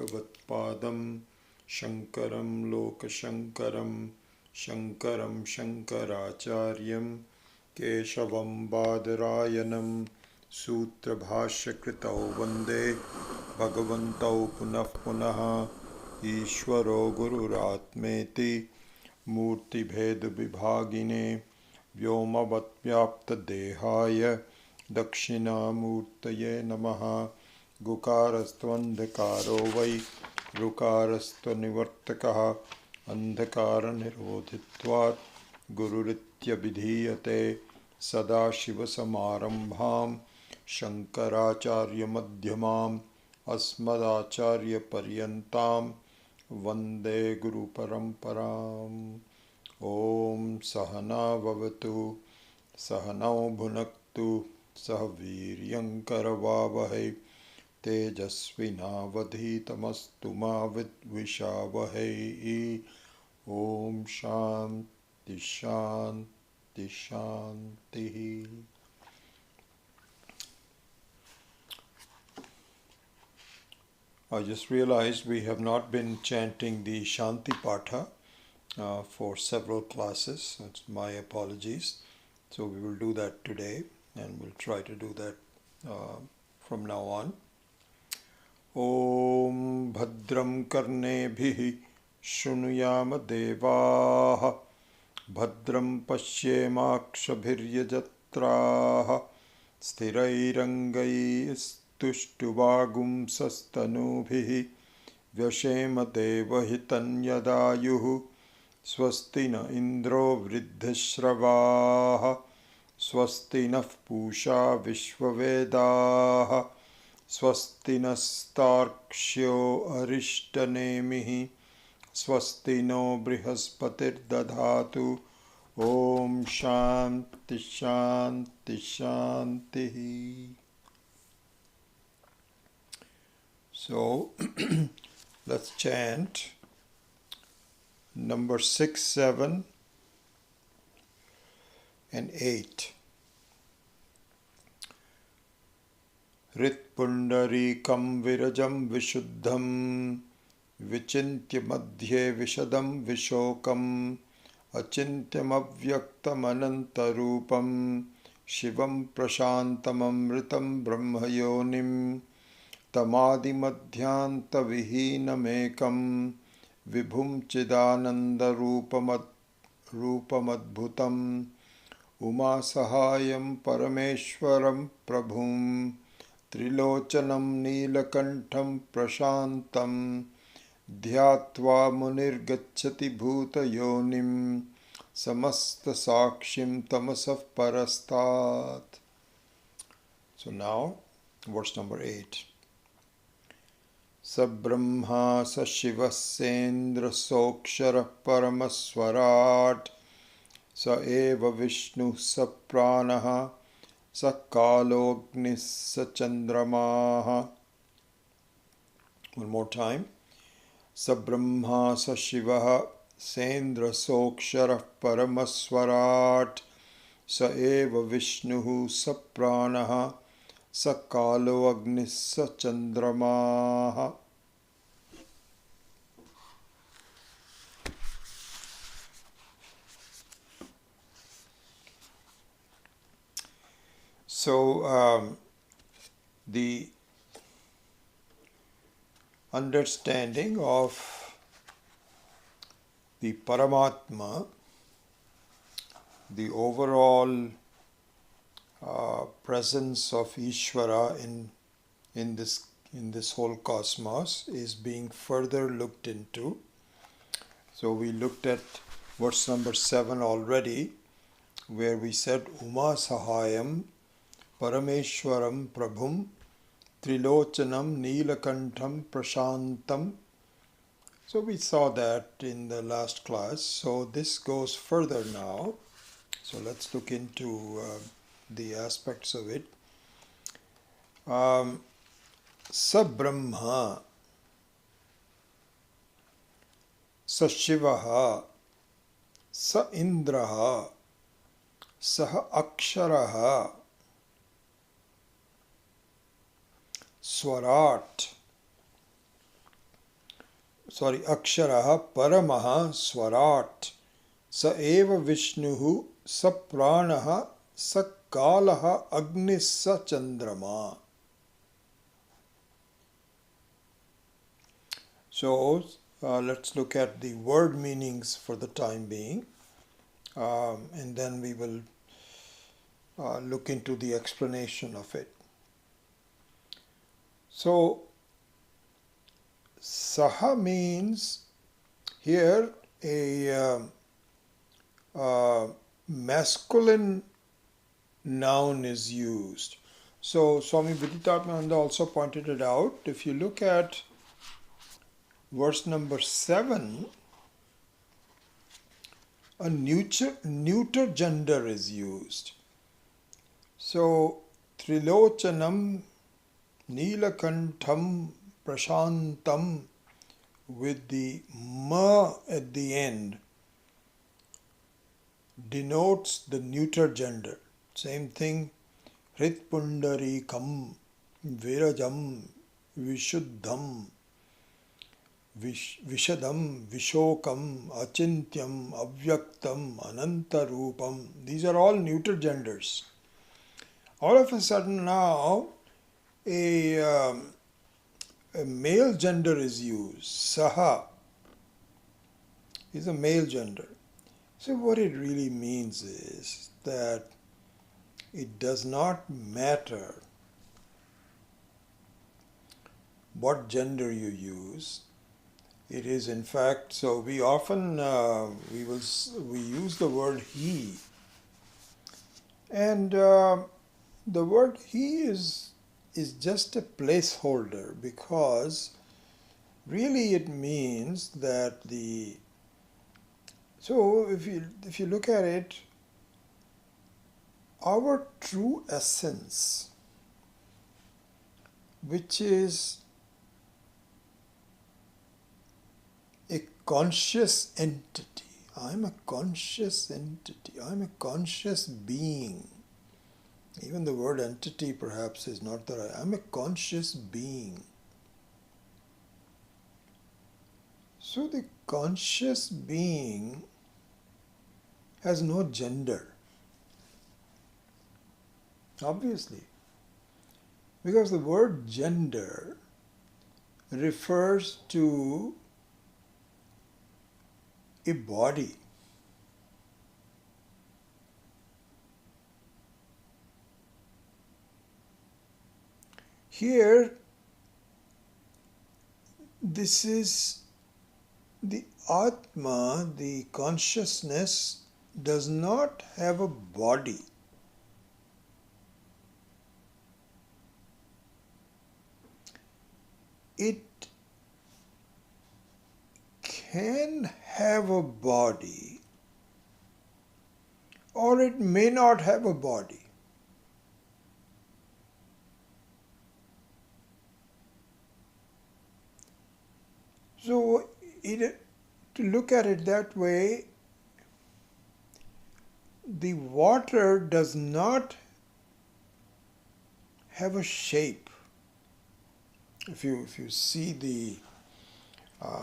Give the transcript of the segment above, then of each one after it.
भगवत्पादं शङ्करं लोकशङ्करं शङ्करं शङ्कराचार्यं केशवं बादरायणं सूत्रभाष्यकृतौ वन्दे भगवन्तौ पुनः पुनः ईश्वरो गुरुरात्मेति मूर्तिभेदविभागिने व्योमवद्व्याप्तदेहाय दक्षिणामूर्तये नमः। गुकारस्त्वन्धकारो वै ऋकारस्त्वनिवर्तकः अन्धकारनिरोधित्वात् गुरुरित्यभिधीयते। सदाशिवसमारम्भां शङ्कराचार्यमध्यमाम् अस्मदाचार्यपर्यन्तां वन्दे गुरुपरम्पराम्। ॐ सहना भवतु सहनौ भुनक्तु सह वीर्यङ्करवावहै तेजस्विनावधीतमस्तु मा विद्विषावहै। ॐ शान्ति शान्ति शान्तिः। I just realized we have not been chanting the Shanti Patha for several classes. That's my apologies. So we will do that today, and we'll try to do that from now on. Om Bhadram Karnebhihi Shrunuyama Devaha Bhadram Pashyemakshabhiryajatraha Sthirairangaistuštuvagum sastanubhihi Vyashema Devahitanyadayuhu Swasti na Indro Vriddhishravaha Swasti nः Pusha Vishvavedaha Swasti nastarkshyo arishtanemihi Swasti no Brihaspati'r dadhatu. Om Shanti Shanti Shanti. So let's chant number 6, 7 and 8. Ritpundarikam virajam vishuddham vichintya madhye vishadam vishokam acintyam avyaktam anantarupam shivam prashantamamritam brahmayonim tamadi madhyanta vihinamekam vibhum chidananda rupamadbhutam umasahayam parameshwaram prabhum Trilochanam Neelakantham Prashantam Dhyatva Munirgacchati Bhuta Yonim Samasta Sakshim Tamasaf Parastat. So now, verse number 8. Sabrahma Sashivasendra Sokshara Paramaswarat Sa Eva Vishnu Sapranaha Sakalognis Sachandramaha. One more time. Sabrahma Sashivaha Sendra Sokshara Paramaswarat Sa Eva Vishnuhu Sapranaha Sakalo Agnis Sachandramaha. So the understanding of the Paramatma, the overall presence of Ishvara in this whole cosmos is being further looked into. So we looked at verse number 7 already, where we said Uma Sahayam Parameshwaram Prabhum Trilochanam Neelakantham Prashantam. So we saw that in the last class. So this goes further now. So let's look into the aspects of it. Sabrahma Sashivaha Sa Indraha Saha Aksharaha Swarat Aksharaha Paramaha Swarat Sa eva Vishnuhu Sa Pranaha Sa Kalaha Agnis Sa Chandrama. So let's look at the word meanings for the time being, and then we will look into the explanation of it. So Saha means here a masculine noun is used. So Swami Viditatmananda also pointed it out. If you look at verse number 7, a neuter gender is used. So Trilochanam Neelakantham Prashantam with the ma at the end denotes the neuter gender. Same thing, Hritpundarikam, Virajam, Vishuddham, Vishadam, Vishokam, Achintyam, Avyaktam, Anantarupam. These are all neuter genders. All of a sudden now a male gender is used. Saha is a male gender. So what it really means is that it does not matter what gender you use. It is in fact, so we often we use the word he, and the word he is just a placeholder, because really it means that so if you look at it, our true essence, which is a conscious entity. I'm a conscious entity. I'm a conscious being. Even the word entity perhaps is not the right. I'm a conscious being. So the conscious being has no gender. Obviously. Because the word gender refers to a body. Here, this is the Atma, the consciousness, does not have a body. It can have a body, or it may not have a body. So, to look at it that way, the water does not have a shape. If you see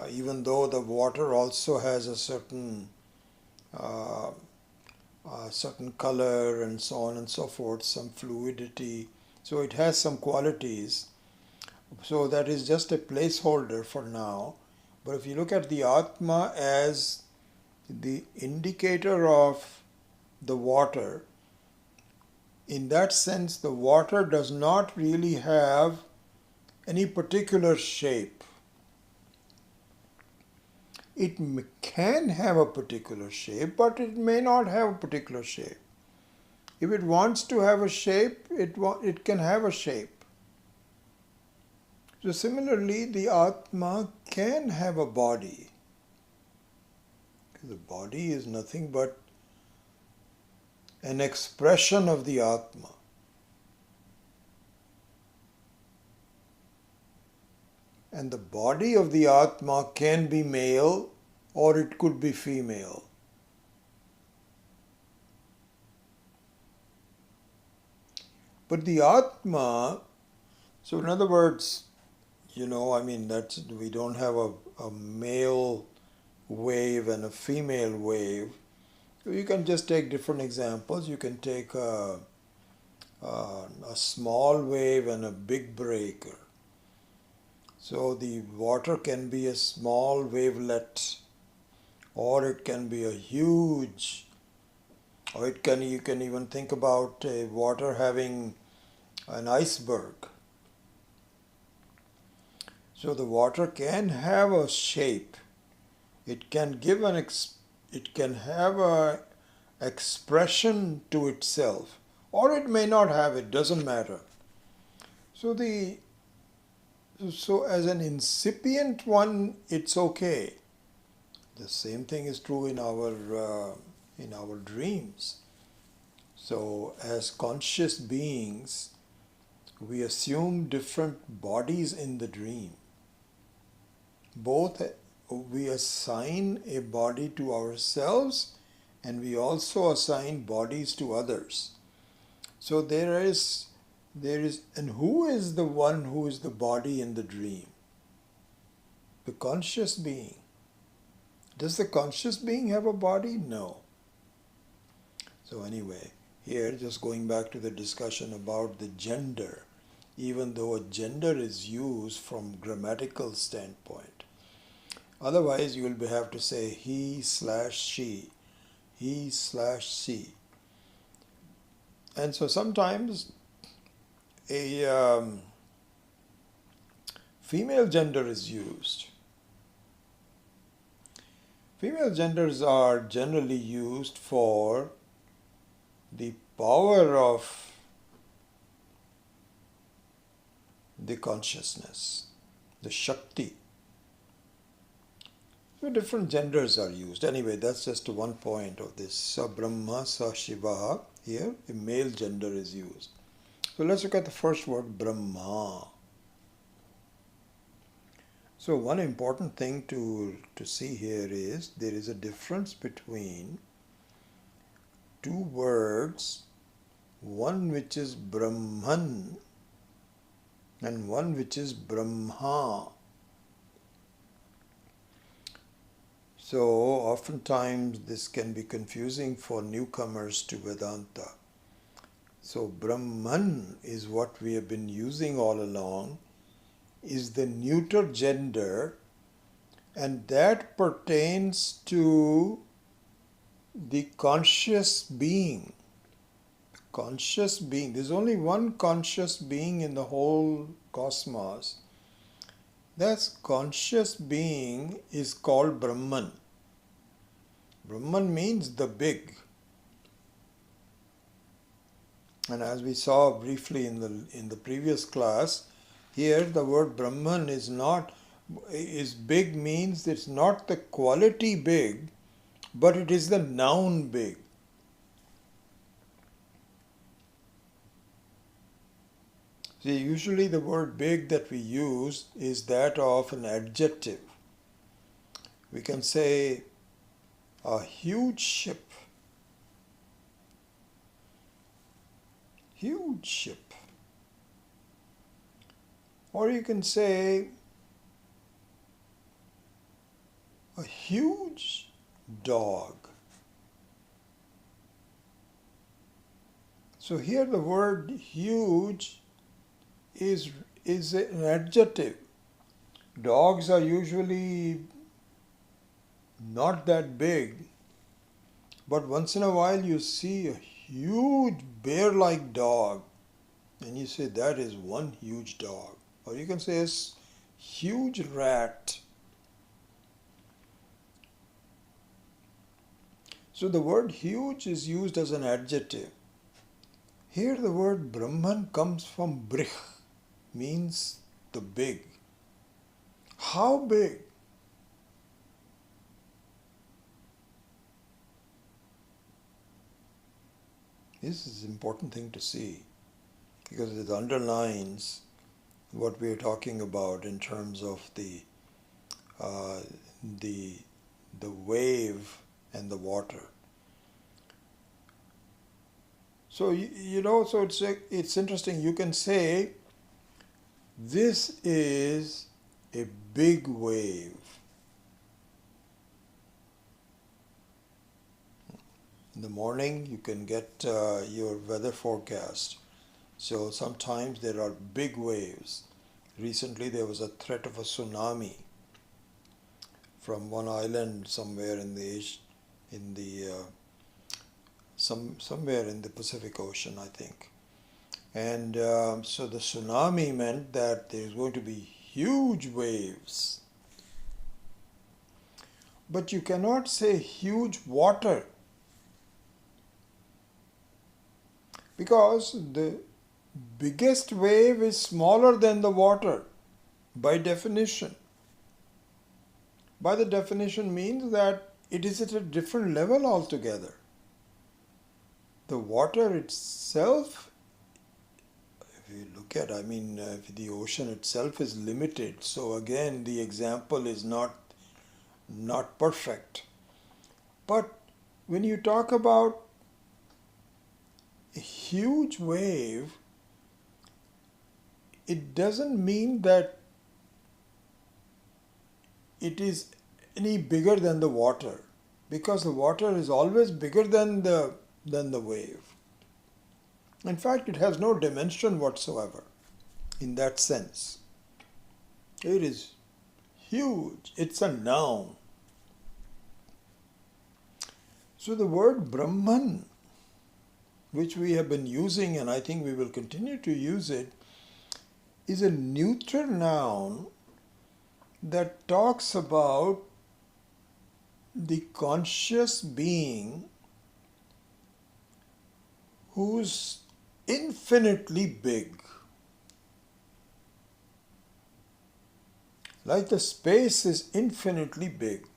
even though the water also has a certain color and so on and so forth, some fluidity, so it has some qualities. So that is just a placeholder for now. But if you look at the Atma as the indicator of the water, in that sense the water does not really have any particular shape. It can have a particular shape, but it may not have a particular shape. If it wants to have a shape, it can have a shape. So similarly, the Atma can have a body. The body is nothing but an expression of the Atma. And the body of the Atma can be male or it could be female. But the Atma, so in other words, we don't have a male wave and a female wave. You can just take different examples. You can take a small wave and a big breaker. So the water can be a small wavelet, or it can be a huge, or you can even think about water having an iceberg. So the water can have a shape. It can give it can have a expression to itself, or it may not have. It doesn't matter. So as an incipient one, it's okay. The same thing is true in our dreams. So as conscious beings, we assume different bodies in the dream. Both we assign a body to ourselves, and we also assign bodies to others. So there is, and who is the one who is the body in the dream? The conscious being. Does the conscious being have a body? No. So anyway, here just going back to the discussion about the gender, even though a gender is used from grammatical standpoint. Otherwise, you will have to say he/she, he/she. And so sometimes a female gender is used. Female genders are generally used for the power of the consciousness, the Shakti. So different genders are used. Anyway, that's just one point of this. Sa Brahma, Sa Shiva. Here, a male gender is used. So let's look at the first word, Brahma. So one important thing to see here is there is a difference between two words, one which is Brahman and one which is Brahma. So oftentimes this can be confusing for newcomers to Vedanta. So Brahman is what we have been using all along, is the neuter gender, and that pertains to the conscious being. Conscious being. There's only one conscious being in the whole cosmos. That conscious being is called Brahman. Brahman means the big. And as we saw briefly in the previous class, here the word Brahman is big, means it's not the quality big, but it is the noun big. See, usually the word big that we use is that of an adjective. We can say a huge ship. Huge ship. Or you can say a huge dog. So here the word huge is an adjective. Dogs are usually not that big, but once in a while you see a huge bear-like dog and you say that is one huge dog. Or you can say a huge rat. So the word huge is used as an adjective. Here the word Brahman comes from brih, means the big. How big? This is an important thing to see because it underlines what we are talking about in terms of the wave and the water. So so it's interesting. You can say this is a big wave. In the morning, you can get your weather forecast. So sometimes there are big waves. Recently, there was a threat of a tsunami from one island somewhere somewhere in the Pacific Ocean, I think. And so the tsunami meant that there's going to be huge waves. But you cannot say huge water, because the biggest wave is smaller than the water by definition. By the definition means that it is at a different level altogether. The water itself, if you look at, the ocean itself is limited. So again, the example is not perfect. But when you talk about a huge wave, it doesn't mean that it is any bigger than the water, because the water is always bigger than the wave. In fact, it has no dimension whatsoever in that sense. It is huge. It's a noun. So the word Brahman, which we have been using, and I think we will continue to use it, is a neutral noun that talks about the conscious being who's infinitely big. Like the space is infinitely big.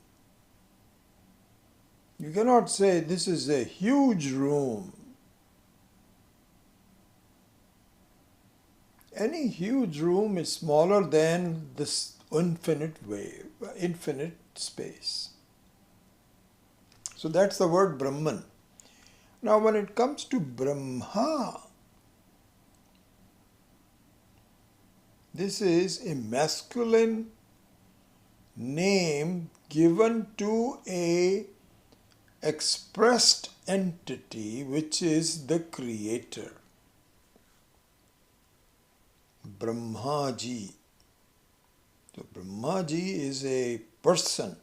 You cannot say this is a huge room. Any huge room is smaller than this infinite wave, infinite space. So that's the word Brahman. Now when it comes to Brahma, this is a masculine name given to a expressed entity which is the creator. Brahmaji. So Brahmaji is a person.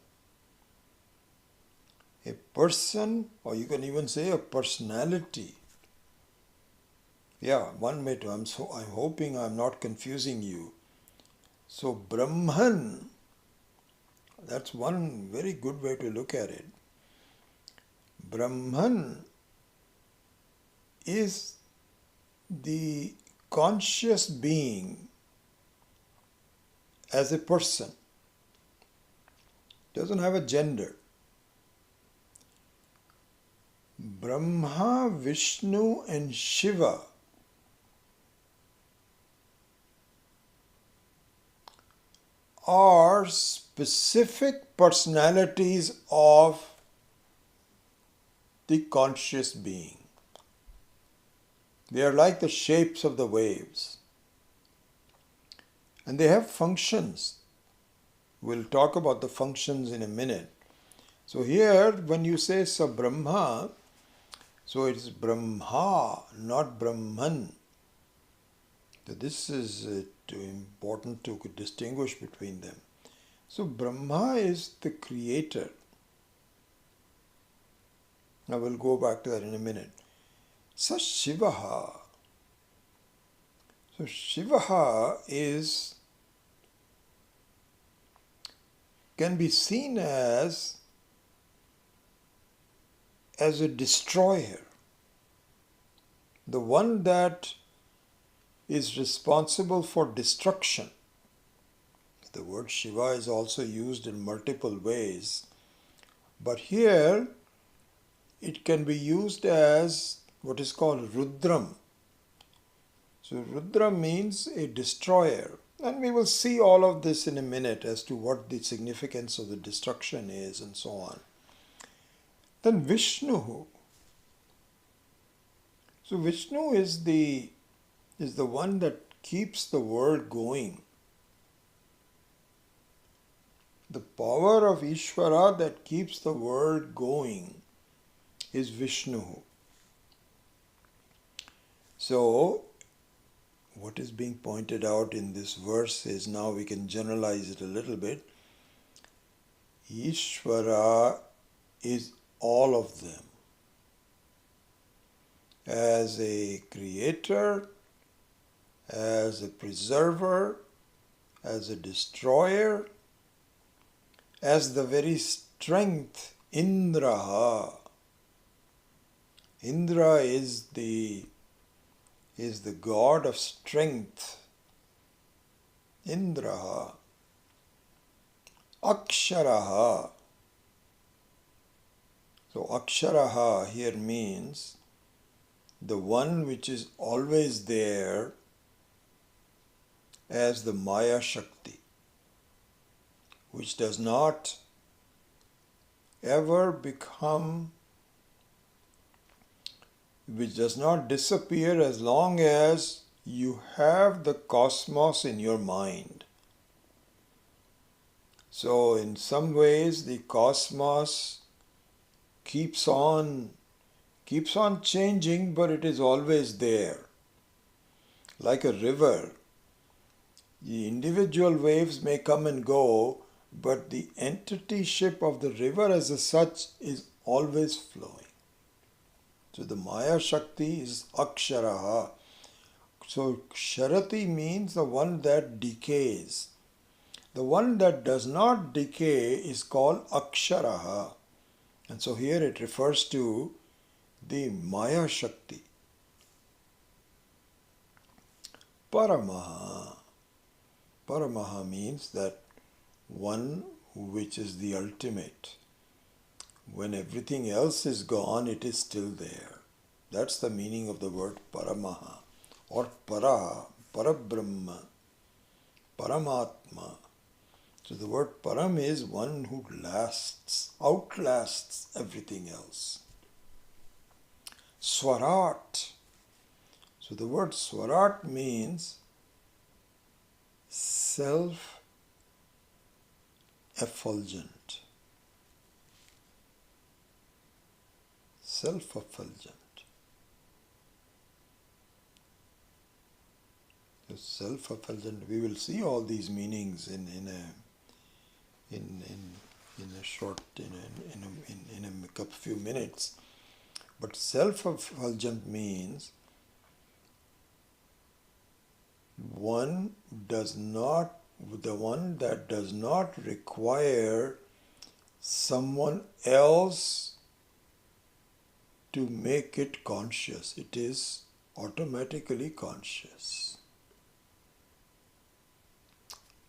A person, or you can even say a personality. Yeah, one way to. I'm hoping I'm not confusing you. So Brahman, that's one very good way to look at it. Brahman is the conscious being as a person. Doesn't have a gender. Brahma, Vishnu and Shiva are specific personalities of the conscious being. They are like the shapes of the waves. And they have functions. We'll talk about the functions in a minute. So here, when you say Brahma, so it's Brahma, not Brahman. So this is important to distinguish between them. So Brahma is the creator. Now we'll go back to that in a minute. So Shivaha. So Shivaha can be seen as a destroyer. The one that is responsible for destruction. The word Shiva is also used in multiple ways, but here it can be used as what is called Rudram. So Rudra means a destroyer, and we will see all of this in a minute as to what the significance of the destruction is and so on. Then Vishnu. So Vishnu is the one that keeps the world going. The power of Ishvara that keeps the world going is Vishnu. So, what is being pointed out in this verse is, now we can generalize it a little bit. Ishvara is all of them. As a creator, as a preserver, as a destroyer, as the very strength, Indra. Indra is the god of strength. Indra. Akshara. So Akshara here means the one which is always there as the Maya Shakti, which does not ever become, which does not disappear as long as you have the cosmos in your mind. So in some ways the cosmos keeps on changing, but it is always there. Like a river, the individual waves may come and go, but the entityship of the river as a such is always flowing. So the Maya Shakti is Akshara. So Ksharati means the one that decays. The one that does not decay is called Akshara. And so here it refers to the Maya Shakti. Paramaha. Paramaha means that one which is the ultimate. When everything else is gone, it is still there. That's the meaning of the word Paramaha or Para, Parabrahma, Paramatma. So the word Param is one who lasts, outlasts everything else. Swarat. So the word Swarat means self-effulgent. Self-effulgent. The self-effulgent. We will see all these meanings in a few minutes. But self-effulgent means the one that does not require someone else to make it conscious. It is automatically conscious.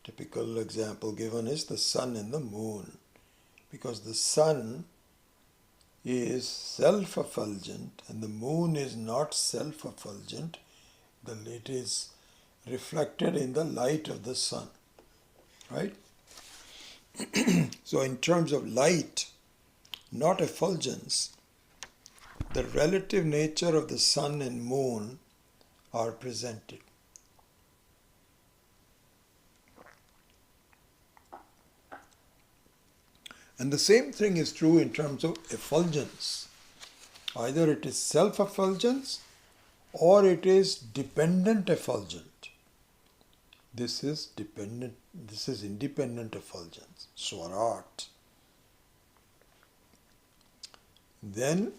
Typical example given is the sun and the moon, because the sun is self-effulgent and the moon is not self-effulgent. It is reflected in the light of the sun, right? So in terms of light, not effulgence, the relative nature of the sun and moon are presented. And the same thing is true in terms of effulgence. Either it is self-effulgence or it is dependent effulgent. This is independent effulgence, Swarat. Then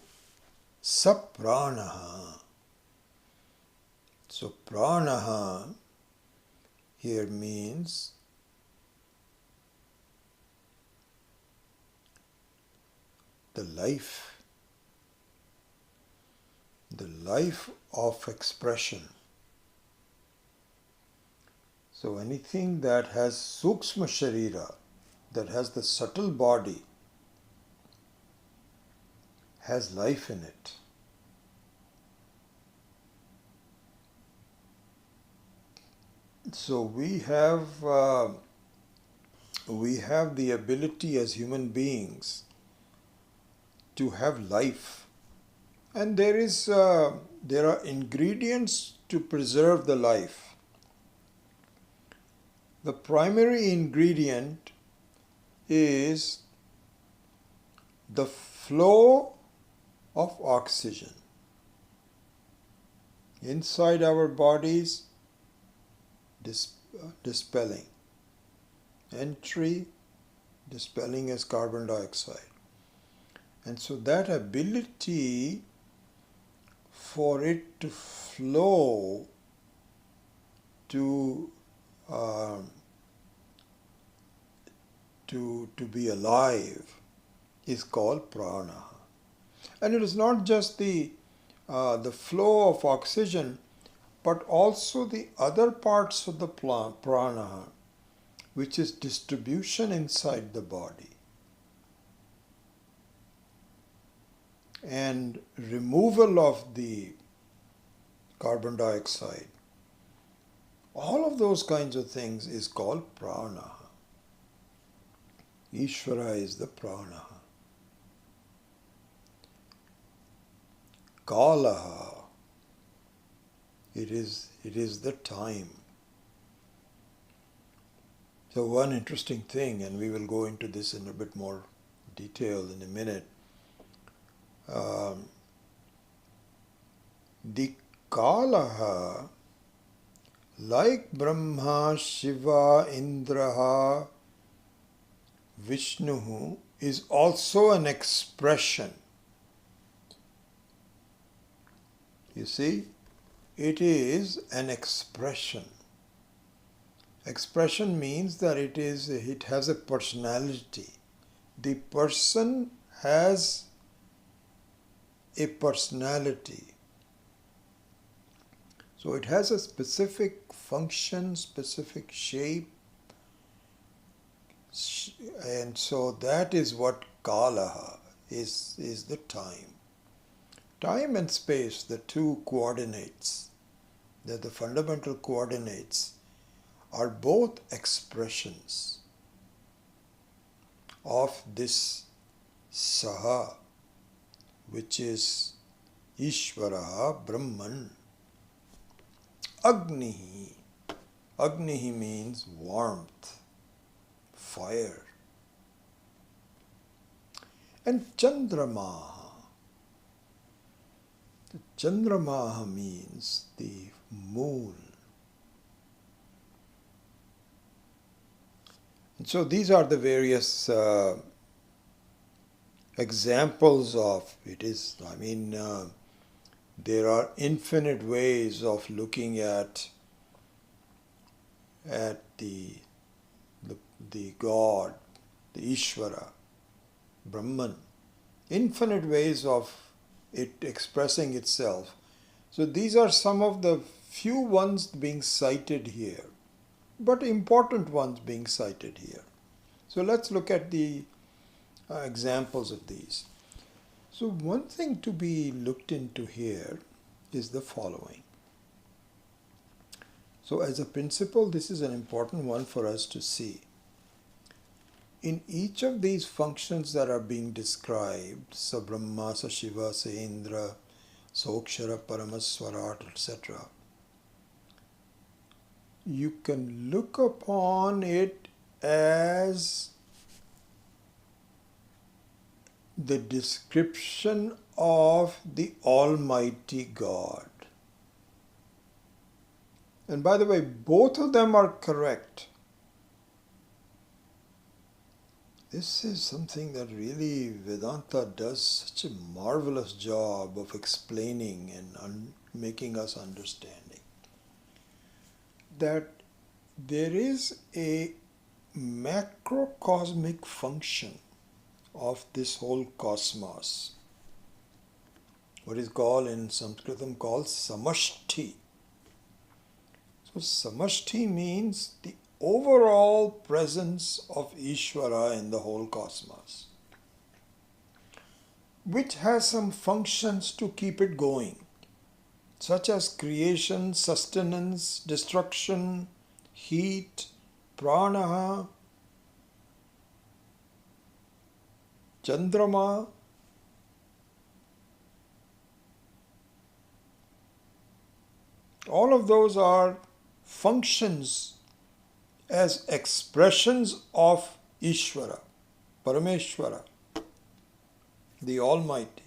Sapranaha. So Pranaha here means the life of expression. So anything that has Sukshma Sharira, that has the subtle body, has life in it. So we have the ability as human beings to have life, and there are ingredients to preserve the life. The primary ingredient is the flow of oxygen inside our bodies, dispelling. Entry, dispelling as carbon dioxide. And so that ability for it to flow to be alive is called prana. And it is not just the flow of oxygen, but also the other parts of the prana, which is distribution inside the body and removal of the carbon dioxide. All of those kinds of things is called prana. Ishvara is the prana. Kalaha, it is the time. So one interesting thing, and we will go into this in a bit more detail in a minute, the Kalaha, like Brahma, Shiva, Indra, Vishnu, is also an expression. You see, it is an expression. Expression means that it has a personality. The person has a personality. So it has a specific function, specific shape, and so that is what Kalaha is the time. Time and space, the two coordinates, the fundamental coordinates, are both expressions of this Saha, which is Ishvara, Brahman. Agnihi. Agnihi means warmth, fire. And Chandramaha. The Chandramaha means the moon. And so these are the various examples of it. There are infinite ways of looking at the God, the Ishvara, Brahman. Infinite ways of it expressing itself. So these are some of the few ones being cited here, but important ones being cited here. So let's look at the examples of these. So one thing to be looked into here is the following. So as a principle, this is an important one for us to see. In each of these functions that are being described, Sa Brahma, Sa Shiva, Sa Indra, Sokshara, Paramaswarat, etc., you can look upon it as the description of the Almighty God. And by the way, both of them are correct. This is something that really Vedanta does such a marvelous job of explaining and making us understanding. That there is a macrocosmic function of this whole cosmos, what is called in Sanskritam called samashti. So samashti means the overall presence of Ishvara in the whole cosmos, which has some functions to keep it going, such as creation, sustenance, destruction, heat, prana, Chandrama. All of those are functions as expressions of Ishvara. Parameshwara, the Almighty.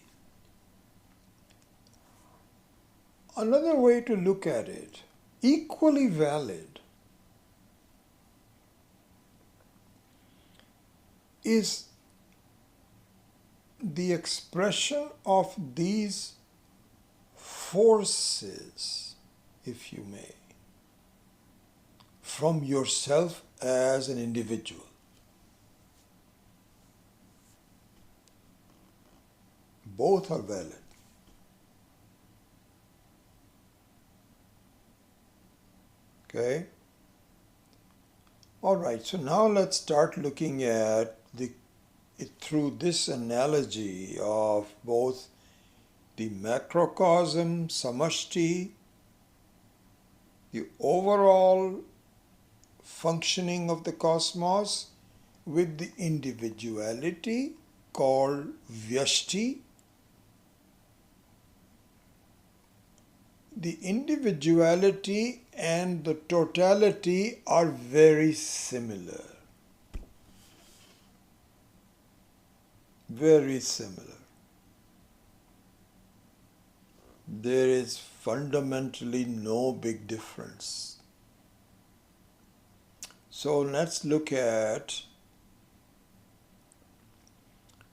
Another way to look at it, equally valid, is the expression of these forces, if you may, from yourself as an individual. Both are valid. Okay? Alright, so now let's start looking at it through this analogy of both the macrocosm, samashti, the overall functioning of the cosmos, with the individuality called vyashti. The individuality and the totality are very similar. Very similar. There is fundamentally no big difference. So let's look at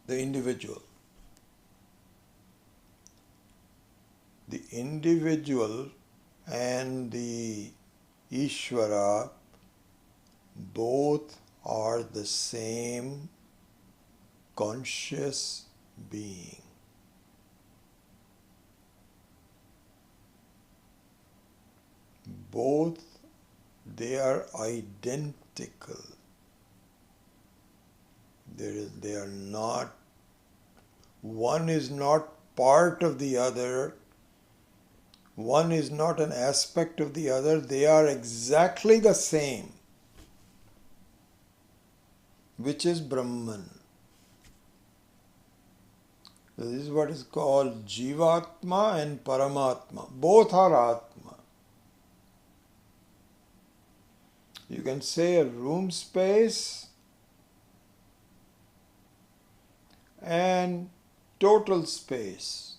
the individual. The individual and the Ishvara both are the same conscious being. Both, they are identical. They are not, one is not part of the other, one is not an aspect of the other, they are exactly the same, which is Brahman. So this is what is called Jivatma and Paramatma. Both are Atma. You can say a room space and total space.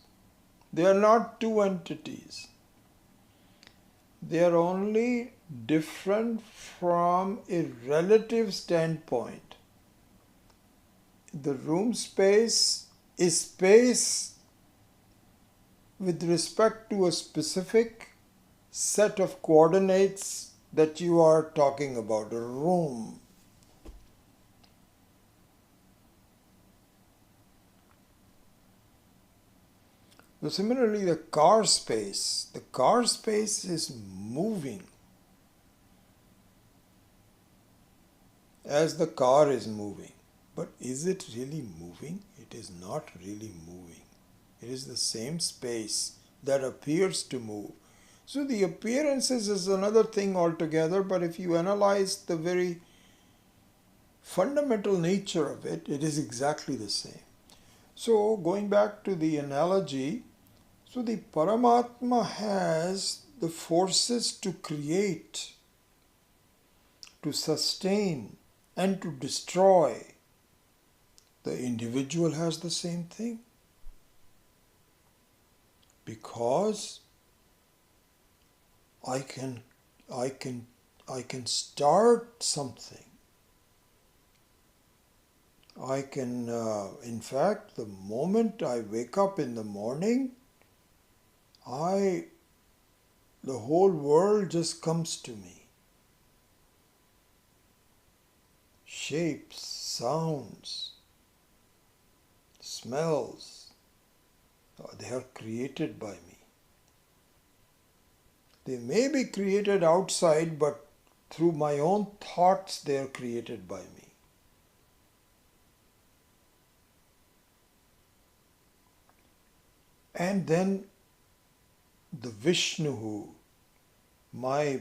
They are not two entities. They are only different from a relative standpoint. The room space is space with respect to a specific set of coordinates that you are talking about, a room. So similarly, the car space is moving as the car is moving. But is it really moving? It is not really moving. It is the same space that appears to move. So the appearances is another thing altogether, but if you analyze the very fundamental nature of it, it is exactly the same. So going back to the analogy, so the Paramatma has the forces to create, to sustain, and to destroy. The individual has the same thing. Because I can start something. I can, in fact, the moment I wake up in the morning, the whole world just comes to me. Shapes, sounds, smells, they are created by me. They may be created outside, but through my own thoughts they are created by me. And then the Vishnu, my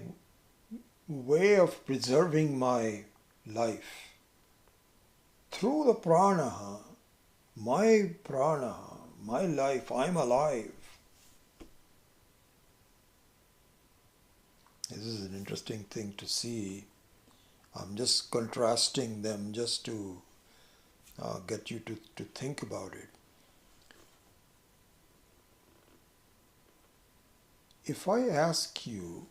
way of preserving my life, through the prana, my life, I'm alive. This is an interesting thing to see. I'm just contrasting them just to get you to think about it. If I ask you,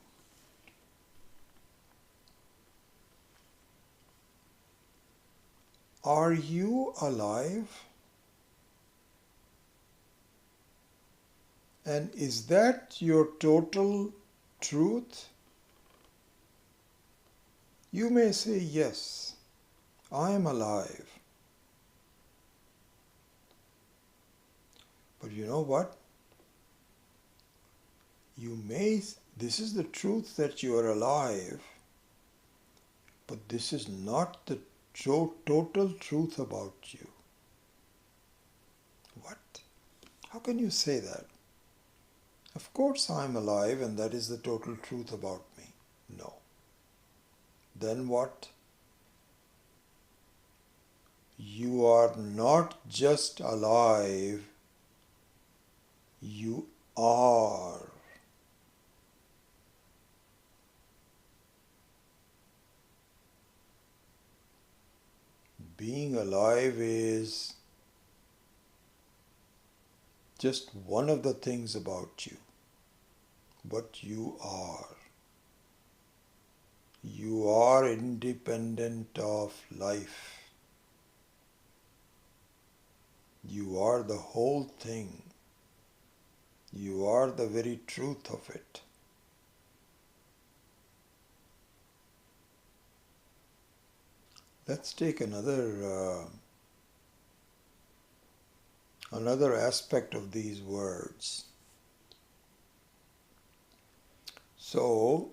are you alive? And is that your total truth? You may say, yes, I am alive. But you know what? This is the truth that you are alive, but this is not the total truth about you. What? How can you say that? Of course I am alive and that is the total truth about me. No. Then what? You are not just alive, you are. Being alive is just one of the things about you, but you are. You are independent of life. You are the whole thing. You are the very truth of it. Let's take another aspect of these words. So,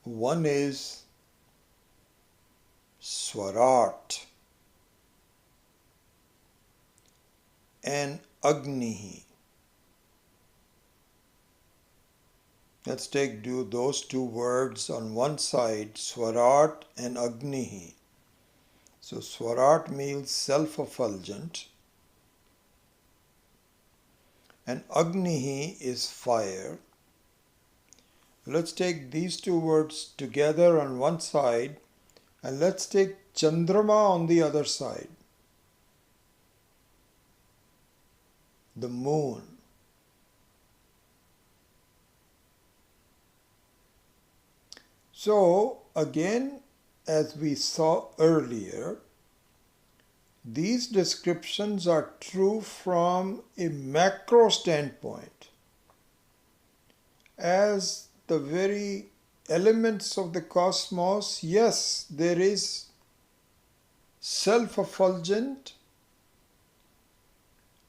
one is Swarat and Agni. Let's take those two words on one side, Swarat and Agni. So Swarat means self-effulgent and Agni is fire. Let's take these two words together on one side and let's take Chandrama on the other side. The moon. So again, as we saw earlier, these descriptions are true from a macro standpoint. As the very elements of the cosmos, yes, there is self-effulgent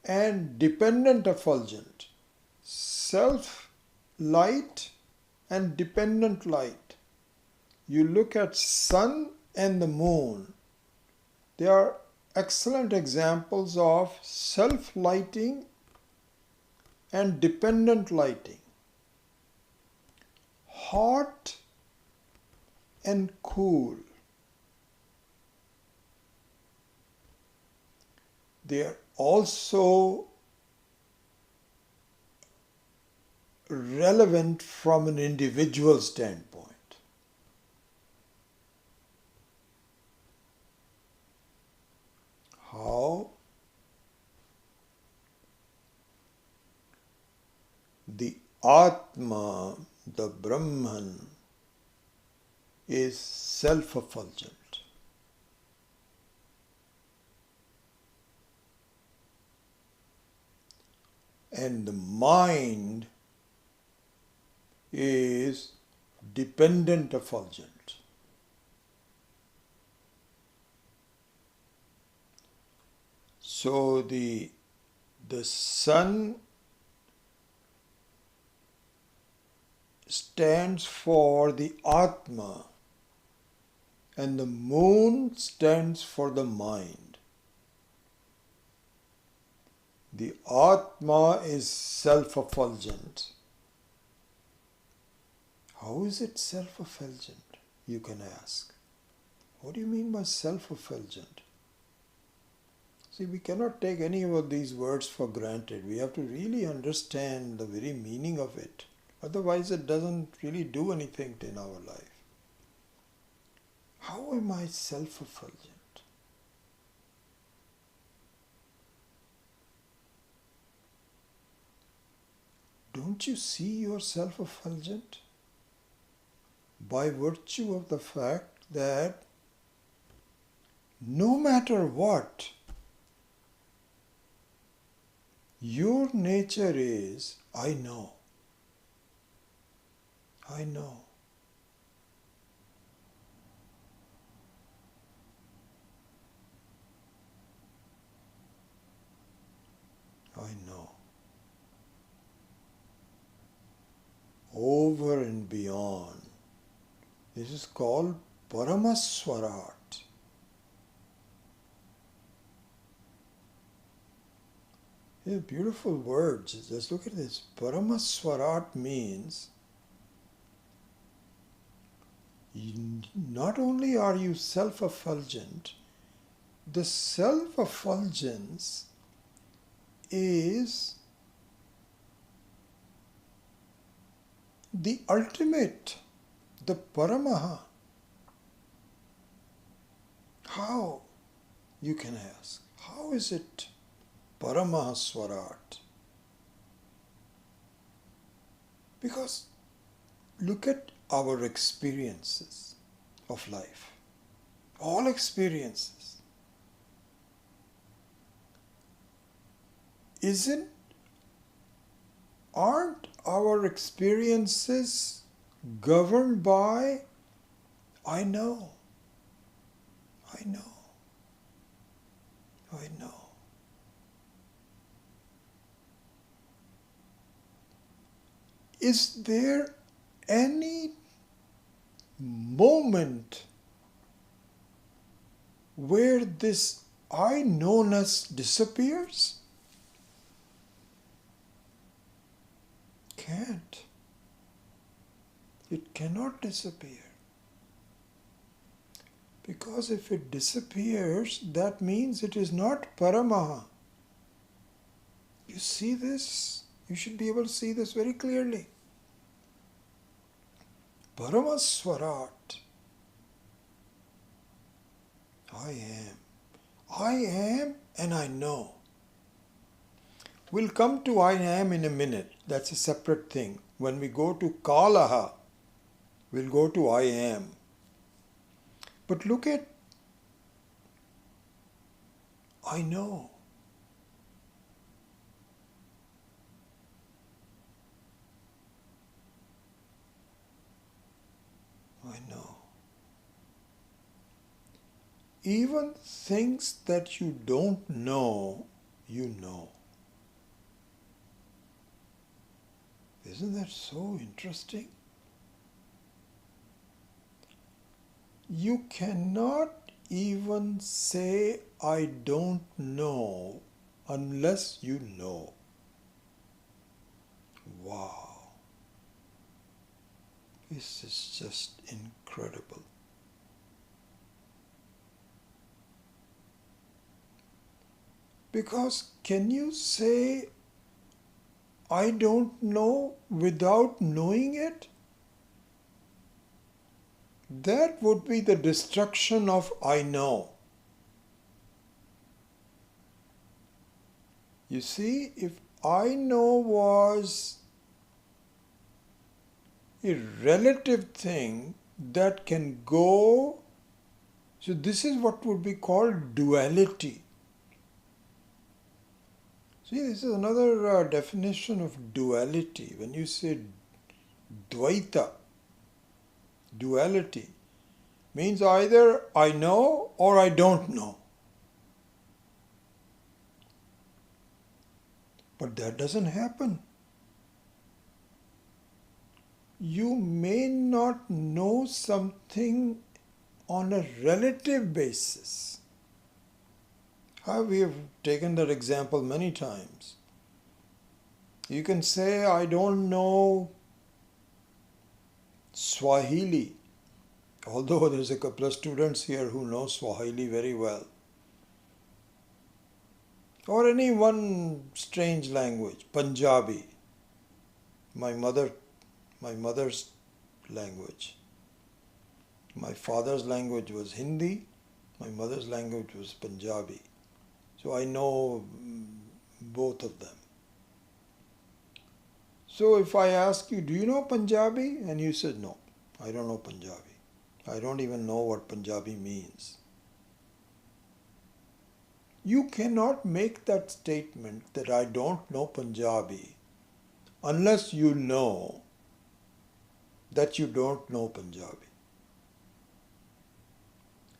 and dependent effulgent, self-light and dependent light. You look at sun and the moon, they are excellent examples of self-lighting and dependent lighting. Hot and cool. They are also relevant from an individual standpoint. How? The Atma, the Brahman, is self-effulgent. And the mind is dependent effulgent. So the sun stands for the Atma and the moon stands for the mind. The Atma is self-effulgent. How is it self-effulgent? You can ask. What do you mean by self-effulgent? See, we cannot take any of these words for granted. We have to really understand the very meaning of it. Otherwise, it doesn't really do anything in our life. How am I self-effulgent? Don't you see yourself effulgent? By virtue of the fact that no matter what, your nature is, I know. I know. I know. Over and beyond. This is called Paramaswarat. These are beautiful words. Just look at this. Paramaswarat means not only are you self-effulgent, the self-effulgence is the ultimate, the Paramaha. How? You can ask. How is it Paramahaswarat? Because look at our experiences of life. All experiences. Aren't our experiences governed by I know, I know, I know. Is there any moment where this I knowness disappears? Can't. It cannot disappear. Because if it disappears, that means it is not Paramaha. You see this? You should be able to see this very clearly. Paramaswarat. I am. I am and I know. We'll come to I am in a minute. That's a separate thing. When we go to Kalaha, we'll go to I am. But look at I know. I know. Even things that you don't know, you know. Isn't that so interesting? You cannot even say I don't know unless you know. Wow. This is just incredible. Because can you say I don't know without knowing it? That would be the destruction of I know. You see, if I know was a relative thing that can go, so this is what would be called duality. See, this is another definition of duality. When you say Dvaita, duality, means either I know or I don't know. But that doesn't happen. You may not know something on a relative basis. We have taken that example many times. You can say, I don't know Swahili, although there's a couple of students here who know Swahili very well. Or any one strange language, Punjabi, my mother's language. My father's language was Hindi, my mother's language was Punjabi. So I know both of them. So if I ask you, do you know Punjabi? And you said, no, I don't know Punjabi. I don't even know what Punjabi means. You cannot make that statement that I don't know Punjabi unless you know that you don't know Punjabi.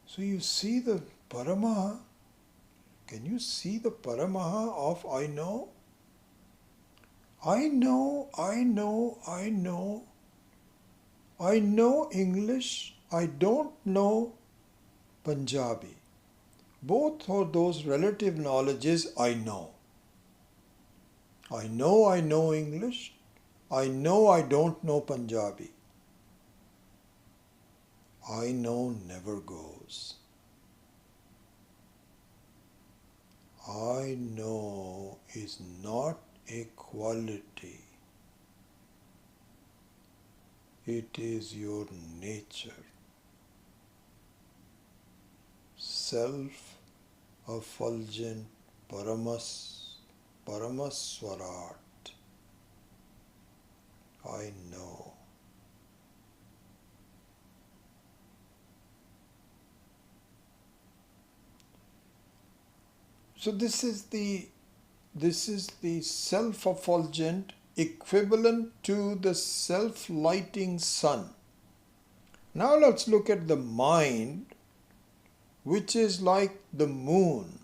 So you see the Paramaha. Can you see the Paramaha of I know? I know, I know, I know. I know English. I don't know Punjabi. Both of those relative knowledges I know. I know English. I know I don't know Punjabi. I know never goes. I know is not a quality. It is your nature. Self-effulgent Paramaswarat. I know. So this is the self-effulgent equivalent to the self-lighting sun. Now let's look at the mind, which is like the moon.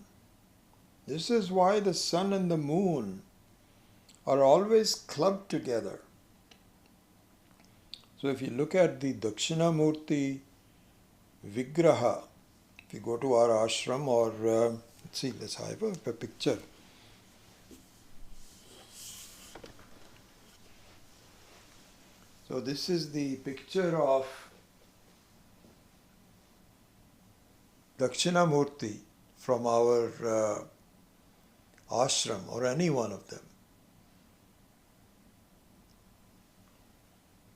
This is why the sun and the moon are always clubbed together. So if you look at the Dakshina Murthy Vigraha, if you go to our ashram or let's see, let's have a picture. So this is the picture of Dakshina Murthy from our ashram or any one of them.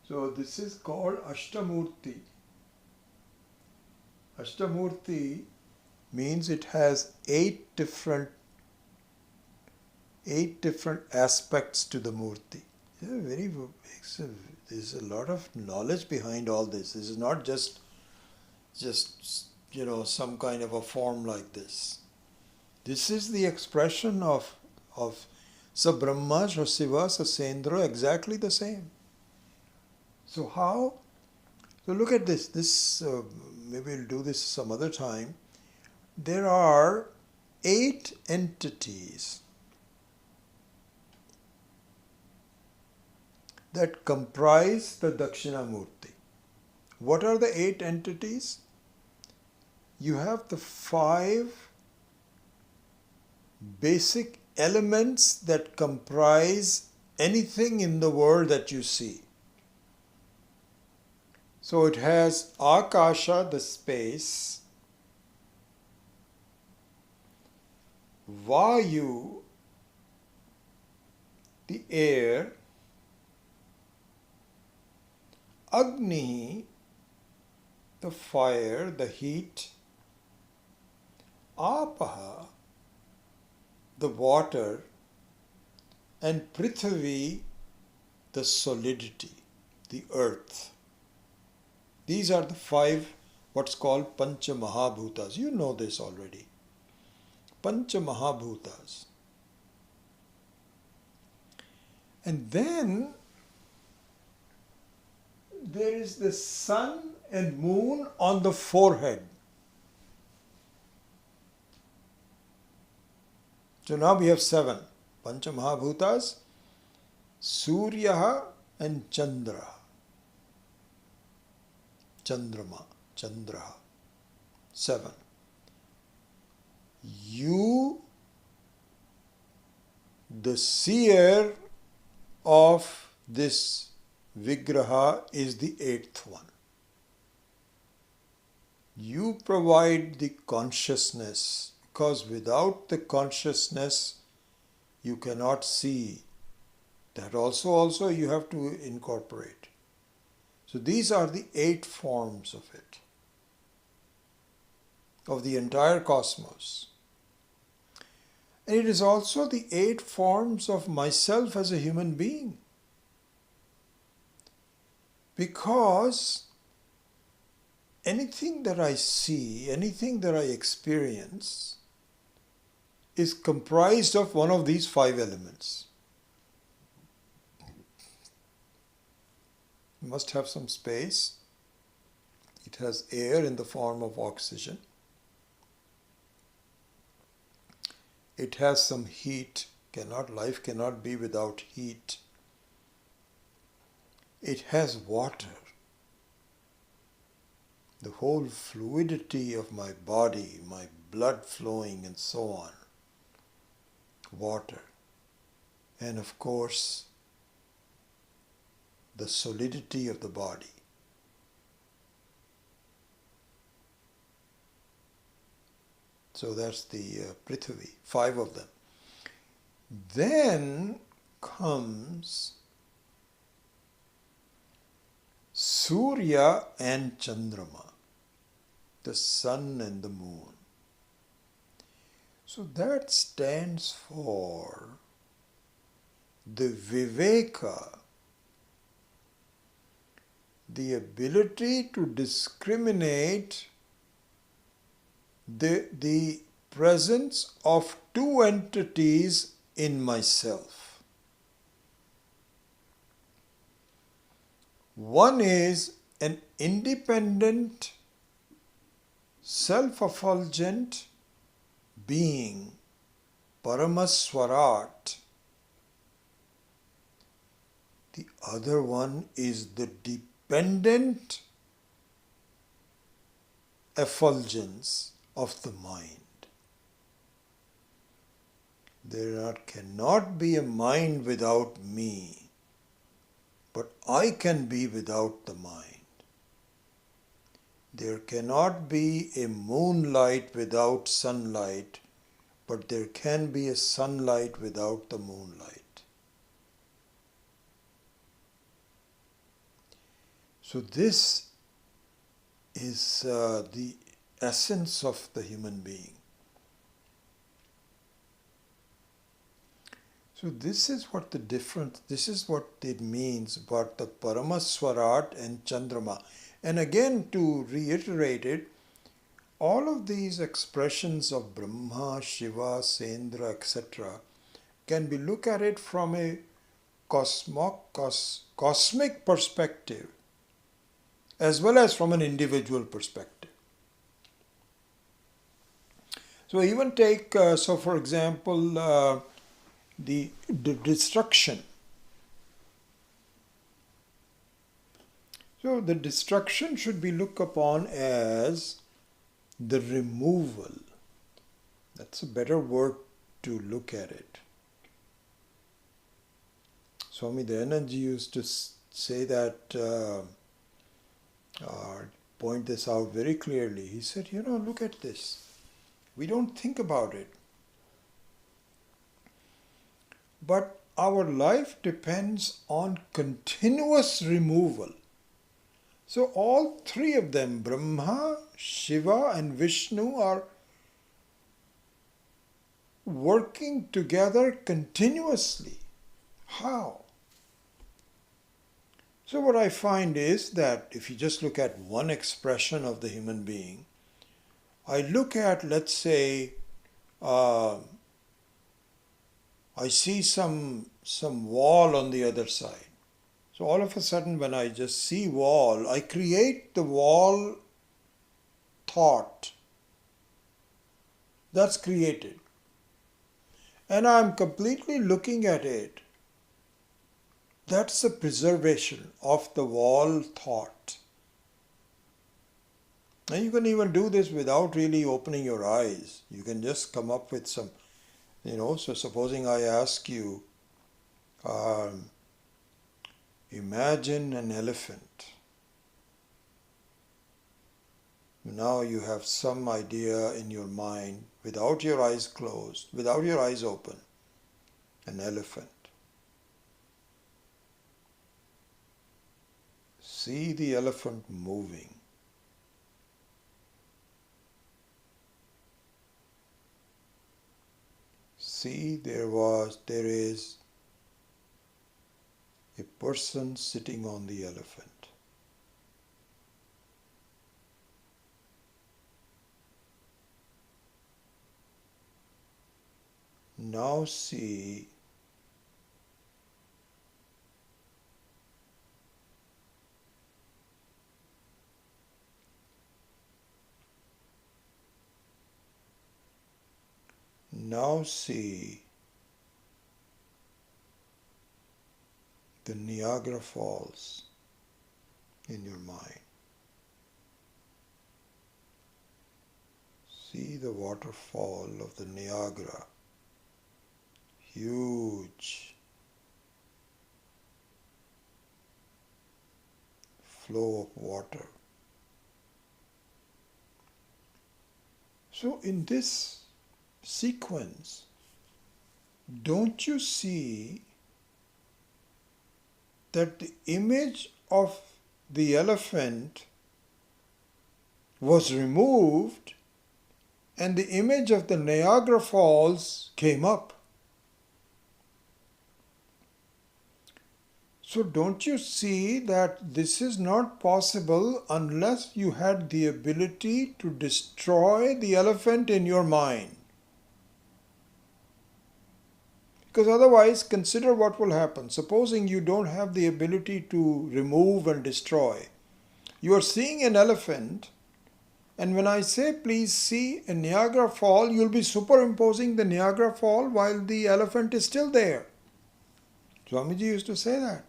So this is called Ashtamurti. Ashtamurti means it has eight different aspects to the Murti. There's a lot of knowledge behind all this. This is not just some kind of a form like this. This is the expression of Sa Brahma, Sa Siva, Sa Sendra, exactly the same. So how? So look at this. Maybe we'll do this some other time. There are 8 entities that comprise the Dakshinamurti. What are the 8 entities? You have the 5 basic elements that comprise anything in the world that you see. So it has Akasha, the space, Vayu, the air, Agni, the fire, the heat, Apaha, the water, and Prithvi, the solidity, the earth. These are the 5 what's called Pancha Mahabhutas. You know this already. Pancha Mahabhutas. And then there is the sun and moon on the forehead. So now we have 7. Pancha Mahabhutas, Suryaha and Chandra. Chandrama, Chandraha. 7. You, the seer of this Vigraha, is the 8th one. You provide the consciousness, because without the consciousness you cannot see. That also you have to incorporate. So these are the 8 forms of it. of the entire cosmos. And it is also the 8 forms of myself as a human being. Because anything that I see, anything that I experience is comprised of one of these 5 elements. It must have some space. It has air in the form of oxygen. It has some heat. Life cannot be without heat. It has water. The whole fluidity of my body, my blood flowing and so on. Water. And of course, the solidity of the body. So that's the Prithvi, 5 of them. Then comes Surya and Chandrama, the sun and the moon. So that stands for the Viveka, the ability to discriminate the presence of 2 entities in myself. One is an independent, self-effulgent being, Paramaswarat. The other one is the dependent effulgence of the mind. There cannot be a mind without me, but I can be without the mind. There cannot be a moonlight without sunlight, but there can be a sunlight without the moonlight. So this is the essence of the human being. So this is what it means about the Paramaswarat and Chandrama. And again, to reiterate it, all of these expressions of Brahma, Shiva, Sendra, etc. can be looked at it from a cosmic perspective as well as from an individual perspective. So even take, for example, the destruction. So the destruction should be looked upon as the removal. That's a better word to look at it. Swami Dayanand used to say that, point this out very clearly. He said, look at this. We don't think about it. But our life depends on continuous removal. So all 3 of them, Brahma, Shiva and Vishnu, are working together continuously. How? So what I find is that if you just look at one expression of the human being, I look at, let's say, I see some wall on the other side. So all of a sudden when I just see wall, I create the wall thought. That's created. And I'm completely looking at it. That's the preservation of the wall thought. And you can even do this without really opening your eyes. You can just come up with some, so supposing I ask you, imagine an elephant. Now you have some idea in your mind, without your eyes closed, without your eyes open, an elephant. See the elephant moving. see, there is a person sitting on the elephant. Now see the Niagara Falls in your mind. See the waterfall of the Niagara, huge flow of water. So in this sequence, don't you see that the image of the elephant was removed and the image of the Niagara Falls came up? So don't you see that this is not possible unless you had the ability to destroy the elephant in your mind? Because otherwise, consider what will happen. Supposing you don't have the ability to remove and destroy. You are seeing an elephant, and when I say please see a Niagara Fall, you'll be superimposing the Niagara Fall while the elephant is still there. Swamiji used to say that.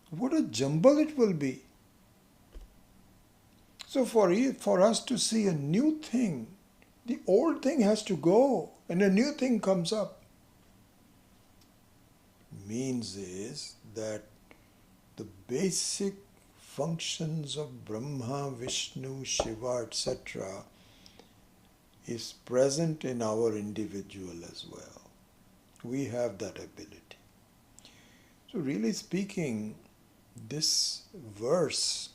What a jumble it will be. So for us to see a new thing, the old thing has to go and a new thing comes up. Means is that the basic functions of Brahma, Vishnu, Shiva, etc. is present in our individual as well. We have that ability. So really speaking, this verse,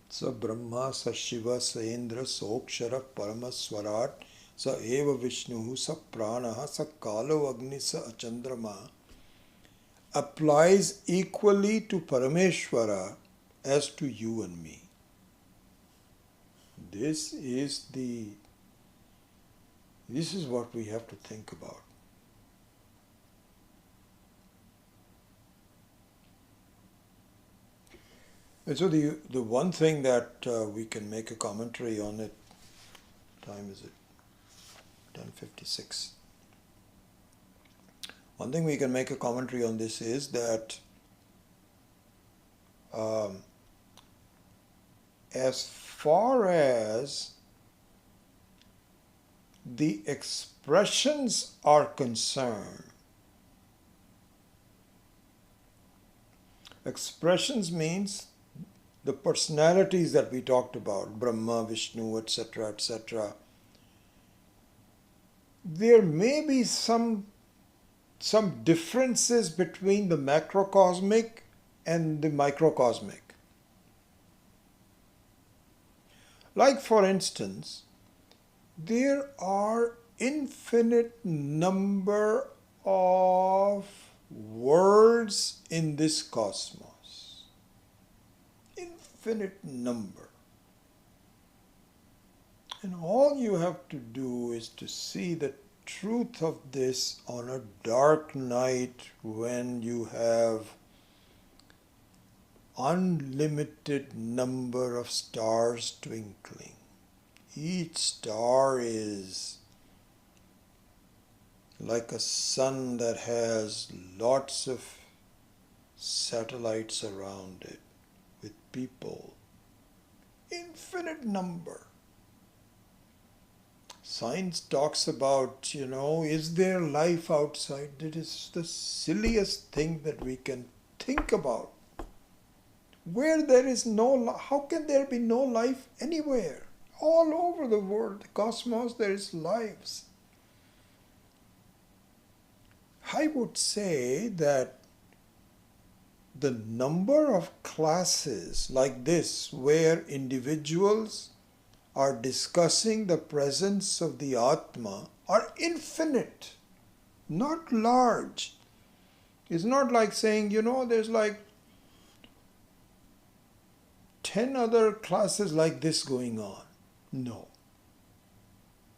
Sa Brahma, Sa Shiva, Sa Indra, Sa Akshara, Paramaswarat, Sa Eva Vishnu, Sa Pranaha, Sa Kalo Agni, Sa Achandrama, applies equally to Parameshwara as to you and me. This is what we have to think about. And so the one thing that we can make a commentary on it, time is it? 10:56. One thing we can make a commentary on this is that as far as the expressions are concerned, expressions means the personalities that we talked about, Brahma, Vishnu, etc., etc., there may be some differences between the macrocosmic and the microcosmic. Like for instance, there are infinite number of worlds in this cosmos. Infinite number. And all you have to do is to see the truth of this on a dark night when you have unlimited number of stars twinkling. Each star is like a sun that has lots of satellites around it with people. Infinite number. Science talks about, is there life outside? It is the silliest thing that we can think about. Where there is how can there be no life anywhere? All over the world, the cosmos, there is lives. I would say that the number of classes like this where individuals are discussing the presence of the Atma are infinite, not large. It's not like saying, there's like 10 other classes like this going on. No.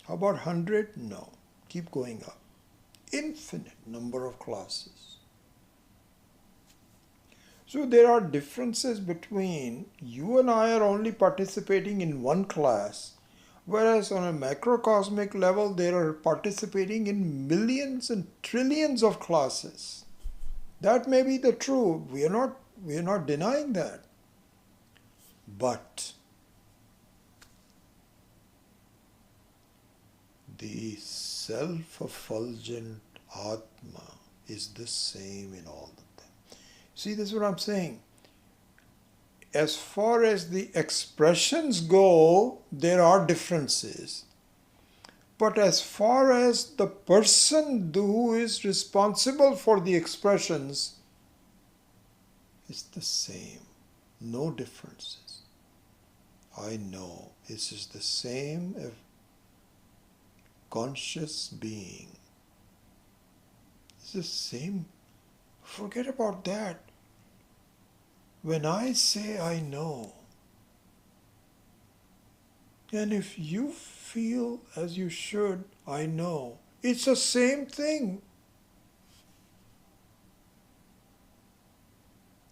How about 100? No. Keep going up. Infinite number of classes. So there are differences between you and I are only participating in one class, whereas on a macrocosmic level they are participating in millions and trillions of classes. That may be the true. We are not denying that. But the self-effulgent Atma is the same in all of them. See, this is what I'm saying. As far as the expressions go, there are differences. But as far as the person who is responsible for the expressions is the same. No differences. I know this is the same conscious being. It's the same. Forget about that. When I say I know, and if you feel as you should, I know, it's the same thing.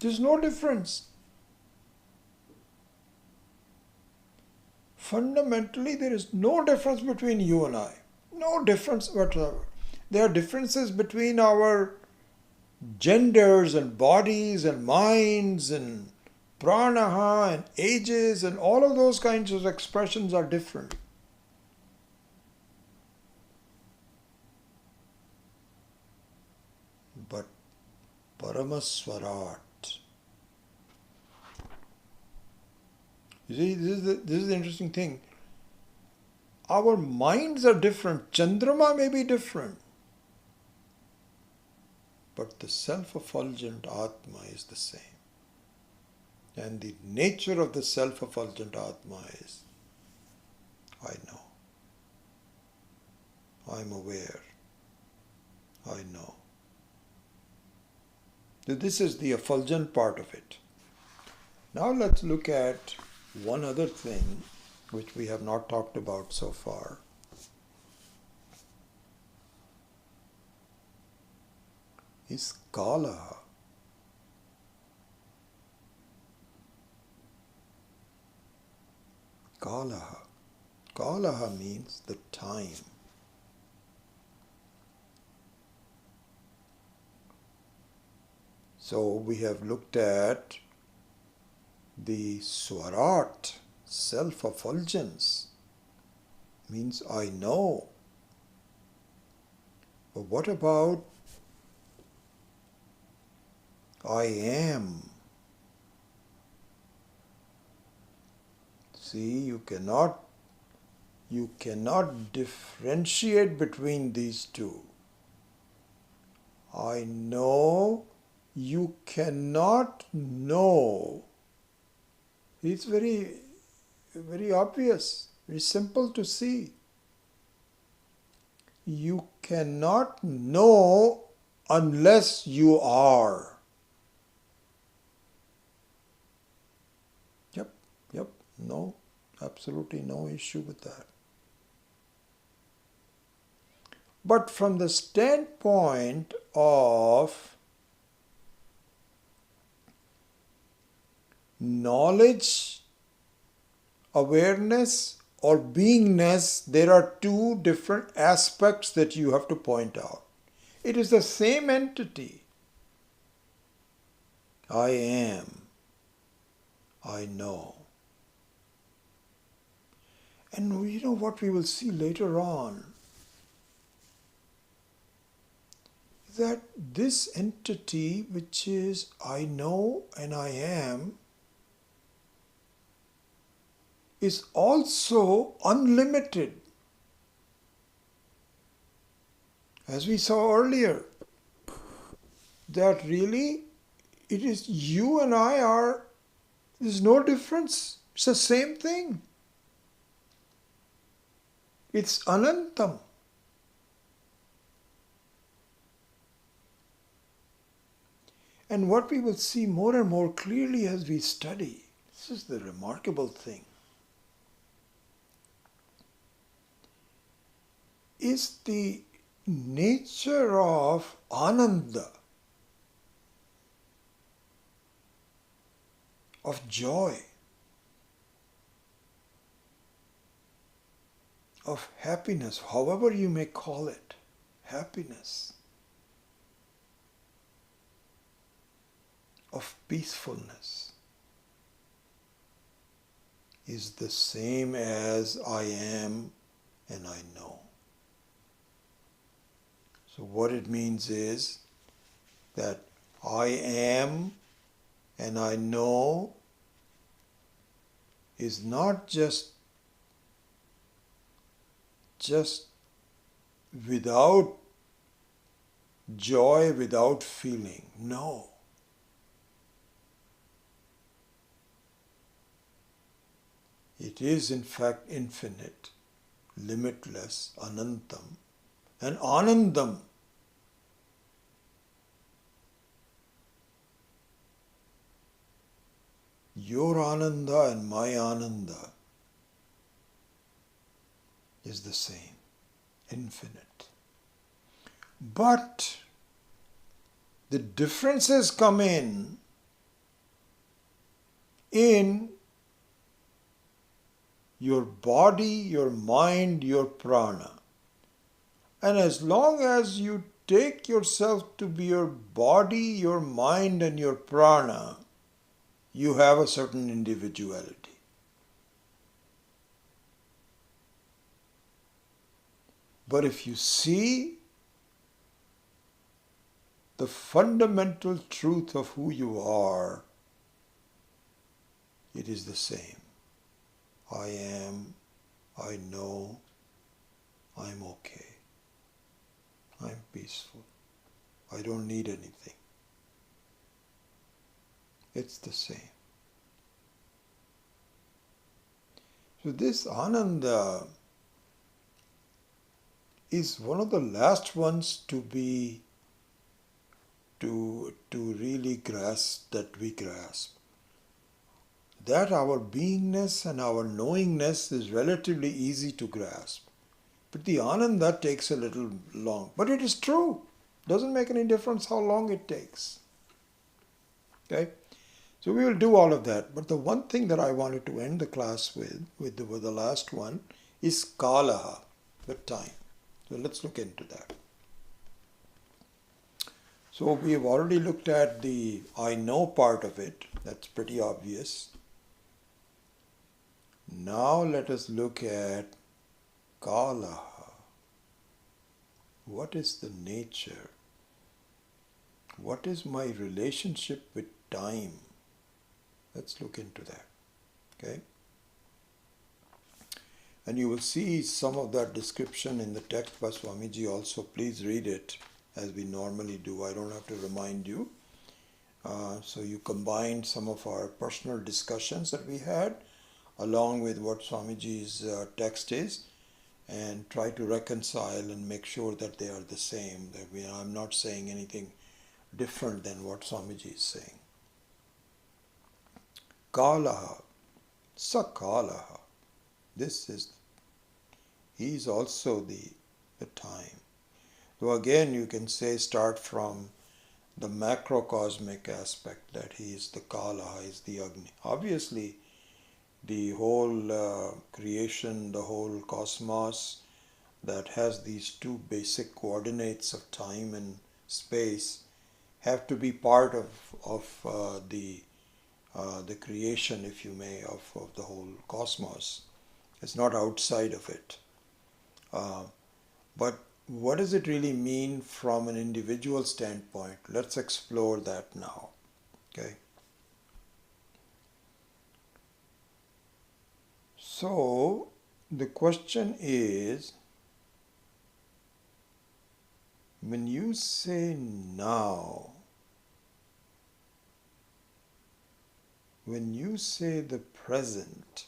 There's no difference. Fundamentally, there is no difference between you and I. No difference whatsoever. There are differences between our genders and bodies and minds and pranaha and ages and all of those kinds of expressions are different. But Paramaswarat. You see, this is the interesting thing. Our minds are different. Chandrama may be different. But the self-effulgent Atma is the same. And the nature of the self-effulgent Atma is, I know. I'm aware. I know. So this is the effulgent part of it. Now let's look at one other thing which we have not talked about so far. Is Kalaha. Kalaha. Kalaha means the time. So we have looked at the Swarat, self-effulgence, means I know. But what about I am? See, you cannot differentiate between these two. I know, you cannot know. It's very, very obvious, very simple to see. You cannot know unless you are. Yep, no, absolutely no issue with that. But from the standpoint of knowledge, awareness, or beingness, there are two different aspects that you have to point out. It is the same entity. I am. I know. And you know what we will see later on? That this entity, which is I know and I am, is also unlimited. As we saw earlier, that really it is you and I are, there's no difference. It's the same thing. It's anantam. And what we will see more and more clearly as we study, this is the remarkable thing, is the nature of ananda, of joy, of happiness, however you may call it, happiness, of peacefulness, is the same as I am and I know. So what it means is that I am and I know is not just without joy, without feeling. No. It is in fact infinite, limitless, anantam, and anandam. Your ananda and my ananda is the same, infinite. But the differences come in your body, your mind, your prana. And as long as you take yourself to be your body, your mind, and your prana, you have a certain individuality. But if you see the fundamental truth of who you are, it is the same. I am, I know, I'm okay, I'm peaceful, I don't need anything. It's the same. So this ananda is one of the last ones to really grasp, that we grasp. That our beingness and our knowingness is relatively easy to grasp. But the ananda takes a little long. But it is true. Doesn't make any difference how long it takes. Okay? So we will do all of that. But the one thing that I wanted to end the class with the last one, is kalaha, the time. So let's look into that. So we have already looked at the I know part of it. That's pretty obvious. Now let us look at kalaha. What is the nature? What is my relationship with time? Let's look into that. Okay? And you will see some of that description in the text by Swamiji also. Please read it as we normally do. I don't have to remind you. So you combine some of our personal discussions that we had along with what Swamiji's text is, and try to reconcile and make sure that they are the same. That I'm not saying anything different than what Swamiji is saying. Kalaha, sakalaha. He is also the time. So again you can say start from the macrocosmic aspect, that he is the kala, he is the Agni. Obviously the whole creation, the whole cosmos that has these two basic coordinates of time and space have to be part of the creation, if you may, of the whole cosmos. It's not outside of it. But what does it really mean from an individual standpoint? Let's explore that now. Okay. So the question is, when you say now, when you say the present,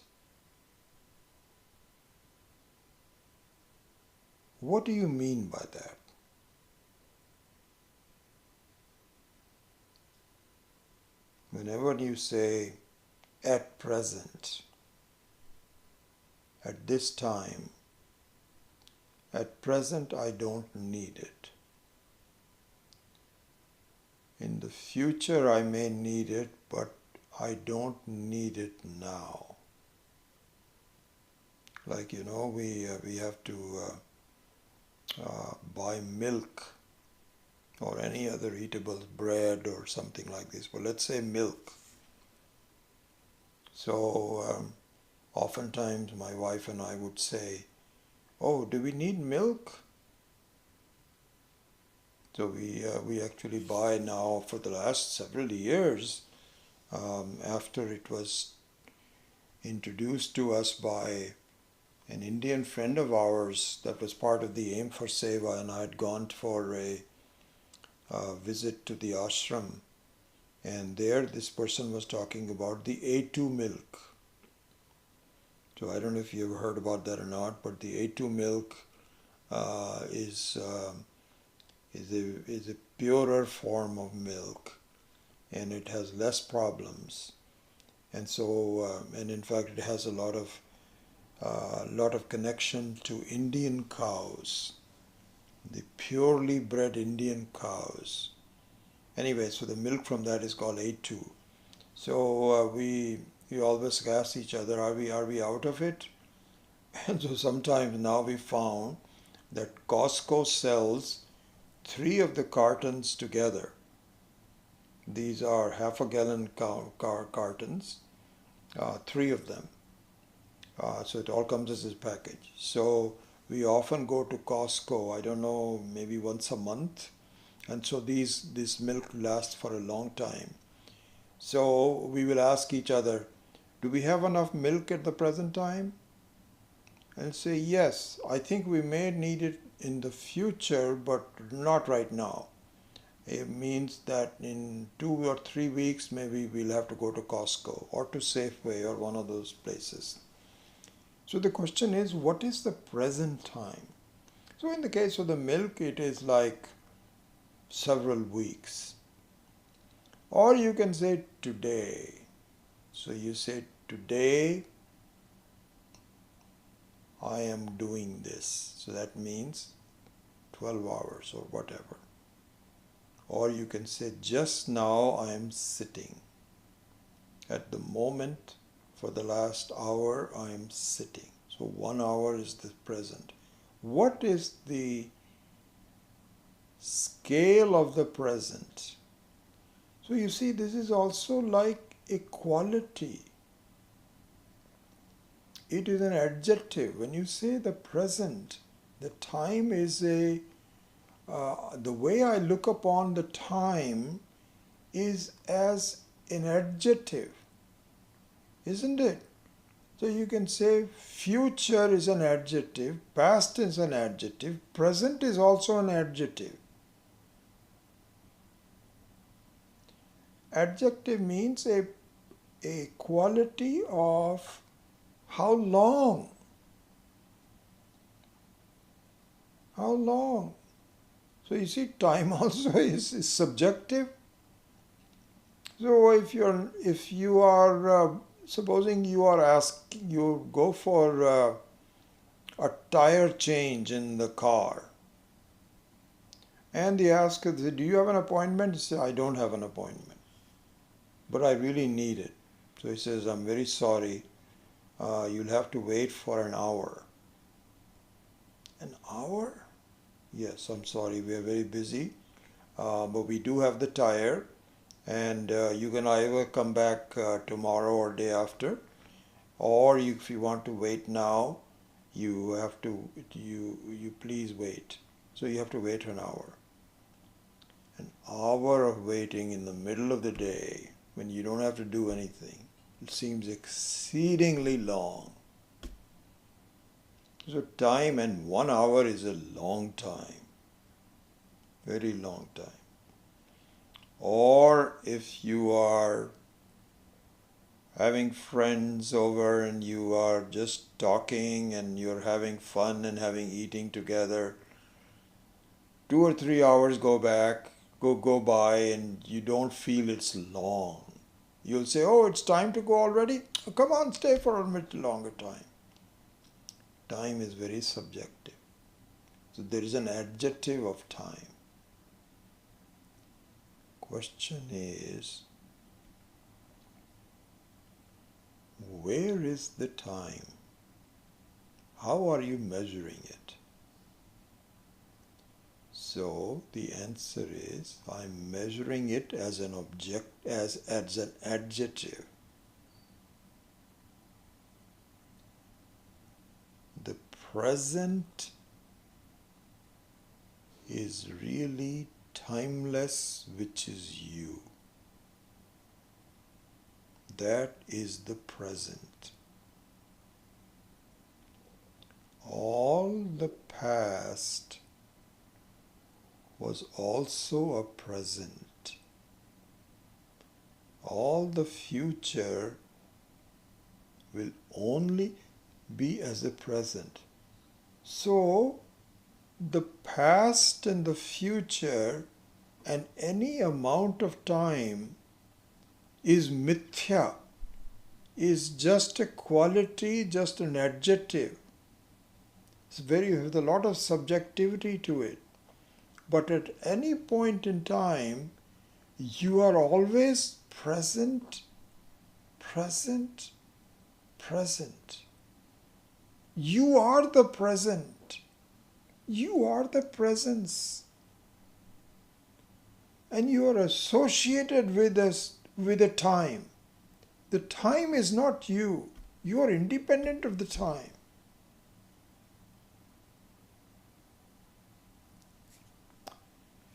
what do you mean by that? Whenever you say at present, at this time, at present I don't need it. In the future I may need it, but I don't need it now. Like, we have to buy milk or any other eatable, bread or something like this. But let's say milk. So oftentimes my wife and I would say, "Oh, do we need milk?" So we actually buy now for the last several years, after it was introduced to us by an Indian friend of ours that was part of the Aim for Seva, and I had gone for a visit to the ashram, and there this person was talking about the A2 milk. So I don't know if you ever heard about that or not, but the A2 milk is a purer form of milk, and it has less problems, and so and in fact it has a lot of connection to Indian cows, the purely bred Indian cows. Anyway, so the milk from that is called A2. So we always ask each other, are we out of it? And so sometimes now we found that Costco sells 3 of the cartons together. These are half a gallon cartons, 3 of them. So it all comes as a package. So we often go to Costco, I don't know, maybe once a month. And so this milk lasts for a long time. So we will ask each other, do we have enough milk at the present time? And say, yes, I think we may need it in the future, but not right now. It means that in 2 or 3 weeks, maybe we'll have to go to Costco or to Safeway or one of those places. So the question is, what is the present time? So in the case of the milk, it is like several weeks. Or you can say today. So you say, today I am doing this. So that means 12 hours or whatever. Or you can say, just now I am sitting. At the moment, for the last hour, I am sitting. So 1 hour is the present. What is the scale of the present? So you see, this is also like a quality. It is an adjective. When you say the present, the time is the way I look upon the time is as an adjective, isn't it? So you can say future is an adjective, past is an adjective, present is also an adjective. Adjective means a quality of how long. How long? So you see, time also is subjective. So if you are supposing you go for a tire change in the car, and they ask, do you have an appointment? You say, I don't have an appointment, but I really need it. So he says, I'm very sorry, you'll have to wait for an hour. An hour? Yes, I'm sorry, we are very busy, but we do have the tire, and you can either come back tomorrow or day after, or if you want to wait now, you have to, you please wait. So you have to wait an hour. An hour of waiting in the middle of the day when you don't have to do anything, it seems exceedingly long. So time, and 1 hour is a long time, very long time. Or if you are having friends over and you are just talking and you're having fun and eating together, 2 or 3 hours go by and you don't feel it's long. You'll say, oh, it's time to go already. Come on, stay for a bit longer time. Time is very subjective. So there is an adjective of time. Question is, where is the time? How are you measuring it? So the answer is, I'm measuring it as an object, as an adjective. The present is really timeless, which is you. That is the present. All the past was also a present. All the future will only be as a present. So, the past and the future and any amount of time is mithya, is just a quality, just an adjective. It's with a lot of subjectivity to it. But at any point in time, you are always present, present, present. You are the present. You are the presence. And you are associated with a time. The time is not you. You are independent of the time.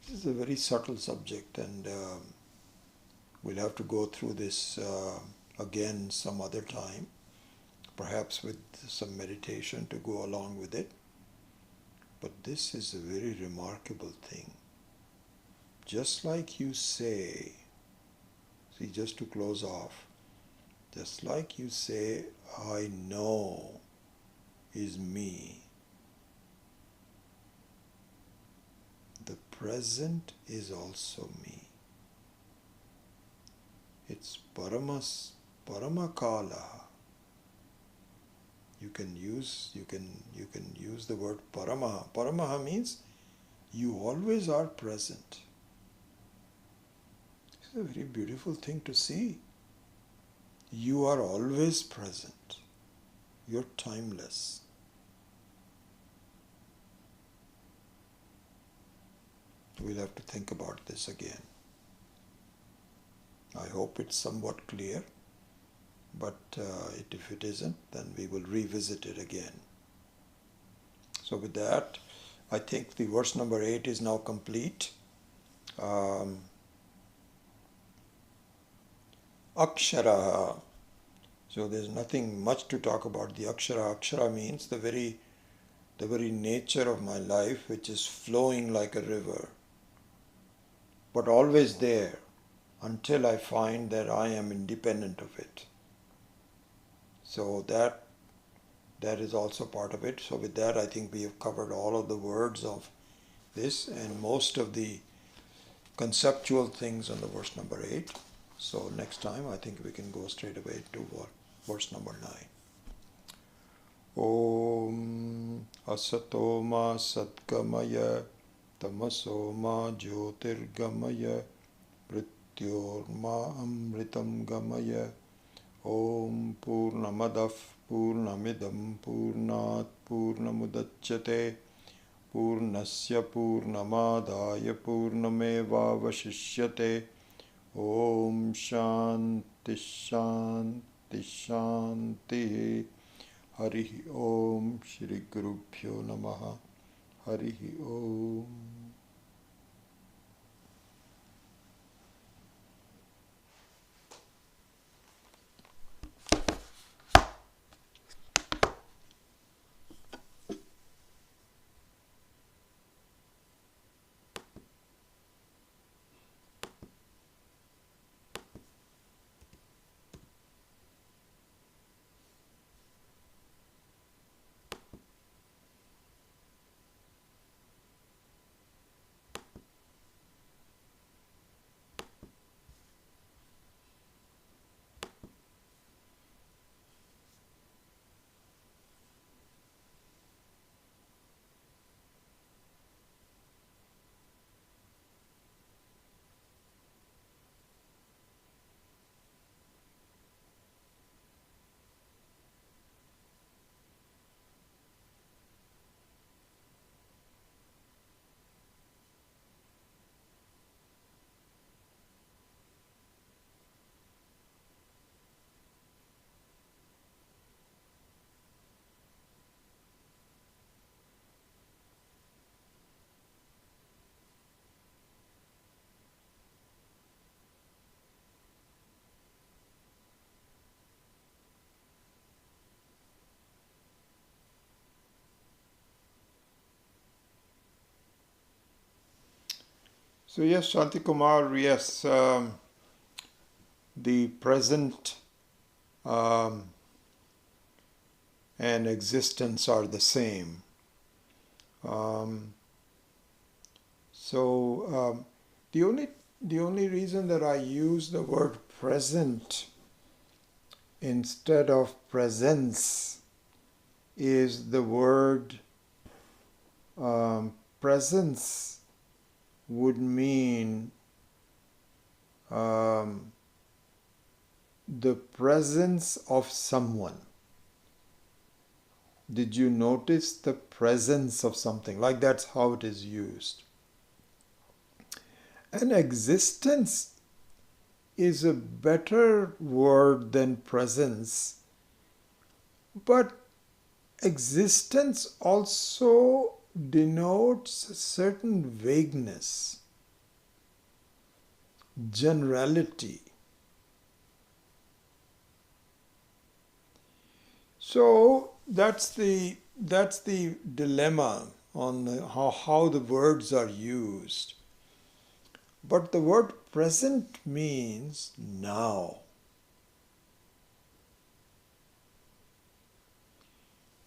This is a very subtle subject, and we'll have to go through this again some other time, perhaps with some meditation to go along with it. But this is a very remarkable thing. Just like you say, see, just to close off, just like you say, I know is me. The present is also me. It's Paramakala. You can use the word Paramaha. Paramaha means you always are present. It's a very beautiful thing to see. You are always present. You're timeless. We'll have to think about this again. I hope it's somewhat clear, but if it isn't, then we will revisit it again. So with that, I think the verse number 8 is now complete. Akshara. So there's nothing much to talk about the Akshara. Akshara means the very nature of my life, which is flowing like a river, but always there until I find that I am independent of it. So that is also part of it. So with that, I think we have covered all of the words of this and most of the conceptual things on the verse number 8. So next time, I think we can go straight away to verse number 9. Om Asatoma Satgamaya Tamasoma Jyotirgamaya Mrityorma Amritam Gamaya. Om Purnamadav Purnamidam Purnat Purnamudachyate Purnasya Purnamadaya Purnameva Vashishyate. Om Shanti Shanti Shanti. Hari Om Shri Gurubhyo Namaha. Hari Om. So yes, Shanti Kumar, yes, the present um, and existence are the same. Um, so the only reason that I use the word present instead of presence is the word presence would mean um, the presence of someone. Did you notice the presence of something? Like that's how it is used. And existence is a better word than presence, but existence also denotes a certain vagueness, generality. So that's the dilemma on how the words are used. But the word present means now.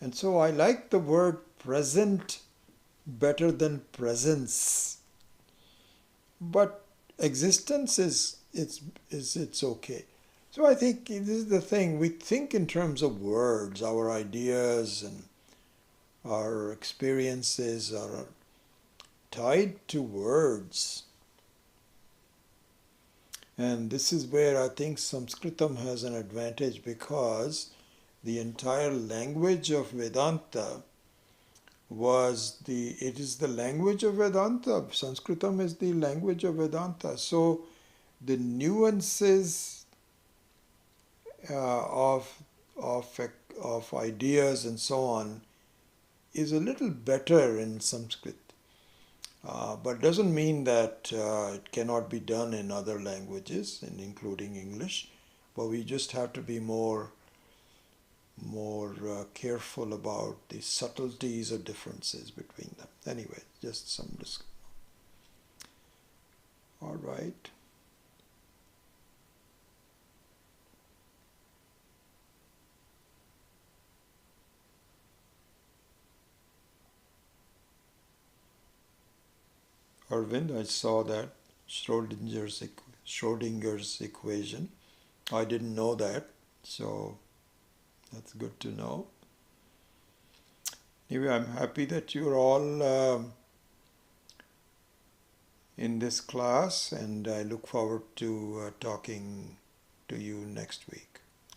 And so I like the word present better than presence. But existence it's okay. So I think this is the thing. We think in terms of words, our ideas and our experiences are tied to words. And this is where I think Sanskritam has an advantage because the entire language of Vedanta it is the language of Vedanta. Sanskritam is the language of Vedanta. So the nuances of, of, of ideas and so on is a little better in Sanskrit. But doesn't mean that it cannot be done in other languages, and including English. But we just have to be more careful about the subtleties or differences between them. Anyway, just some discussion. All right. Arvind, I saw that Schrodinger's equation. I didn't know that, so that's good to know. Anyway, I'm happy that you're all in this class, and I look forward to talking to you next week.